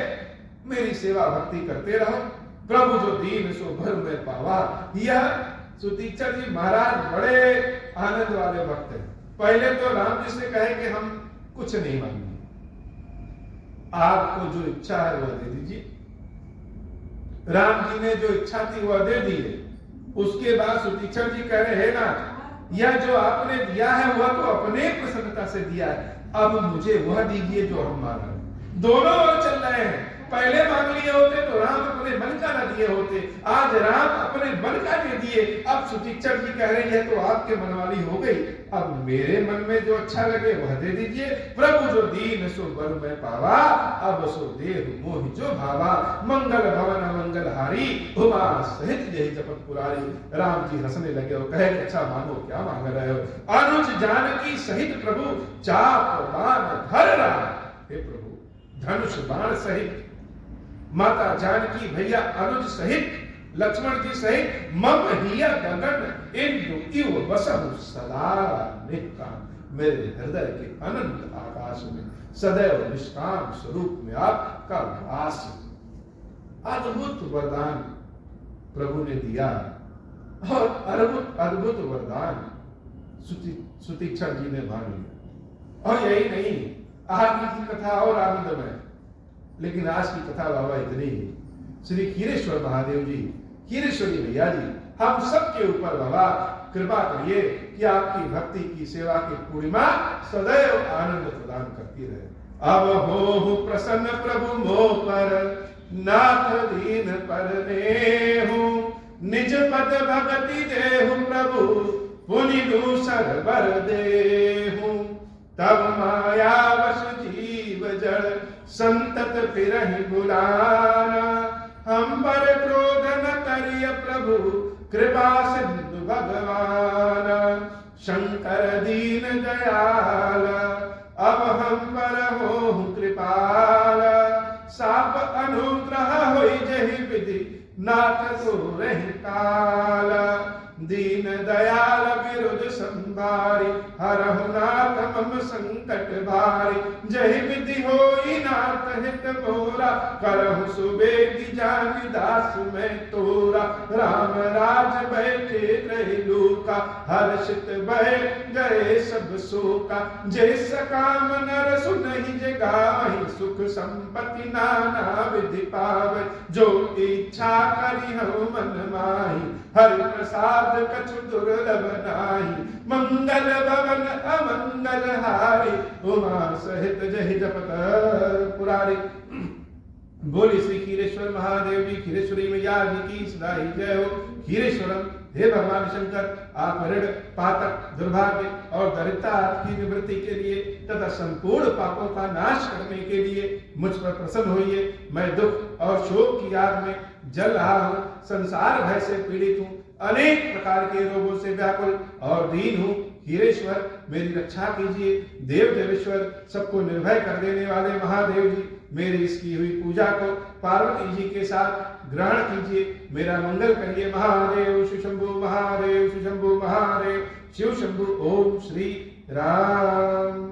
मेरी सेवा भक्ति करते रहो। प्रभु जो दीन सो भर में पावा, यह सुतीक्षण जी महाराज बड़े आनंद वाले भक्त हैं। पहले तो राम जी से कहे कि हम कुछ नहीं मांगेंगे, आपको जो इच्छा है वह दे दीजिए। राम जी ने जो इच्छा थी वह दे दी है। उसके बाद सुतीक्षण जी कह रहे हैं ना, यह जो आपने दिया है वह तो अपने प्रसन्नता से दिया है, अब मुझे वह दीजिए जो हम मांग रहे हैं। दोनों ओर चल रहे हैं। पहले मांग लिए होते तो राम अपने मन का न दिए होते, आज राम अपने मन का दे दिए। अब सुतीक्षण जी कह रही है तो आपके मन वाली हो गई, अब मेरे मन में जो अच्छा लगे वह दे दीजिए। प्रभु जो दीन सो बर में पावा, अब सो देह मोहि जो भावा। मंगल भवन मंगल हारी, उमा सहित जय जपत पुरारी। राम जी हंसने लगे और कहे अच्छा मांगो, क्या मांग रहे हो? अनुज जानकी सहित प्रभु, चाप बाण धर राम। हे प्रभु, धनुष बाण सहित माता जानकी भैया अनुज सहित लक्ष्मण जी सहित मम हिया गगन इंदु इव बसहु सदा निष्काम। मेरे हृदय के अनंत आकाश में सदैव निष्काम स्वरूप में आपका वास। अद्भुत वरदान प्रभु ने दिया और अद्भुत वरदान सुतीक्षण जी ने मांग लिया। और यही नहीं, आगे की कथा और आनंदमय, लेकिन आज की कथा बाबा इतनी ही। श्री खीरेश्वर महादेव जी, खीरेश्वरी मैया जी हम सबके ऊपर बाबा कृपा करिए कि आपकी भक्ति की सेवा की पूर्णिमा सदैव आनंद प्रदान करती रहे। अब हो प्रसन्न प्रभु मोह पर, नाथ दीन पर नेहु। निज पद भगति देहु प्रभु, पुनि दूसर बर देहु। तब माया वश जीव जड़, संतत फिरहि बुलाना। हम पर क्रोध न करिय प्रभु, कृपा सिंधु भगवान। शंकर दीन दयाल, अब हम पर हो कृपाल। साप अनुग्रह होई जहि विधि, नाथ सो रहि काल। दीन दयाल विरुद्ध संभारी, हरहु नाथ मम संकट भारी। जहि विधि होई नाथ हित मोरा, करहु सुबेदी जानि दास मैं तोरा। राम राज बैठे त्रैलोका, हर्षित भय गए सब शोका। जैसा काम नर सुनहि जे गाहि, सुख संपत्ति नाना विधि पावै। जो इच्छा करि हउ मन माहि, हरि प्रसाद कछु दुर्लभ नाही। मंगल भवन अमंगल हारी, उमा सहित जहि जपत पुरारी। बोली श्री खीरेश्वर महादेव जी, खीरेश्वरी मैया जी की सदा ही जय हो। खीरेश्वरम, हे भगवान शंकर, आप ऋण पातक दुर्भाग्य और दरिद्रता आपकी निवृत्ति के लिए तथा संपूर्ण पापों का नाश करने के लिए मुझ पर प्रसन्न होइए। मैं दुख और शोक की आग में जल रहा हूँ, संसार भय से पीड़ित हूँ, अनेक प्रकार के रोगों से व्याकुल और दीन हूँ। हीरेश्वर, मेरी रक्षा कीजिए। देव देवेश्वर, सबको निर्भय कर देने वाले महादेव जी, मेरी इसकी हुई पूजा को पार्वती जी के साथ ग्रहण कीजिए। मेरा मंगल करिए महादेव। शिव शंभु महादेव, शिव शंभु महादेव, शिव शंभु। ओम श्री राम।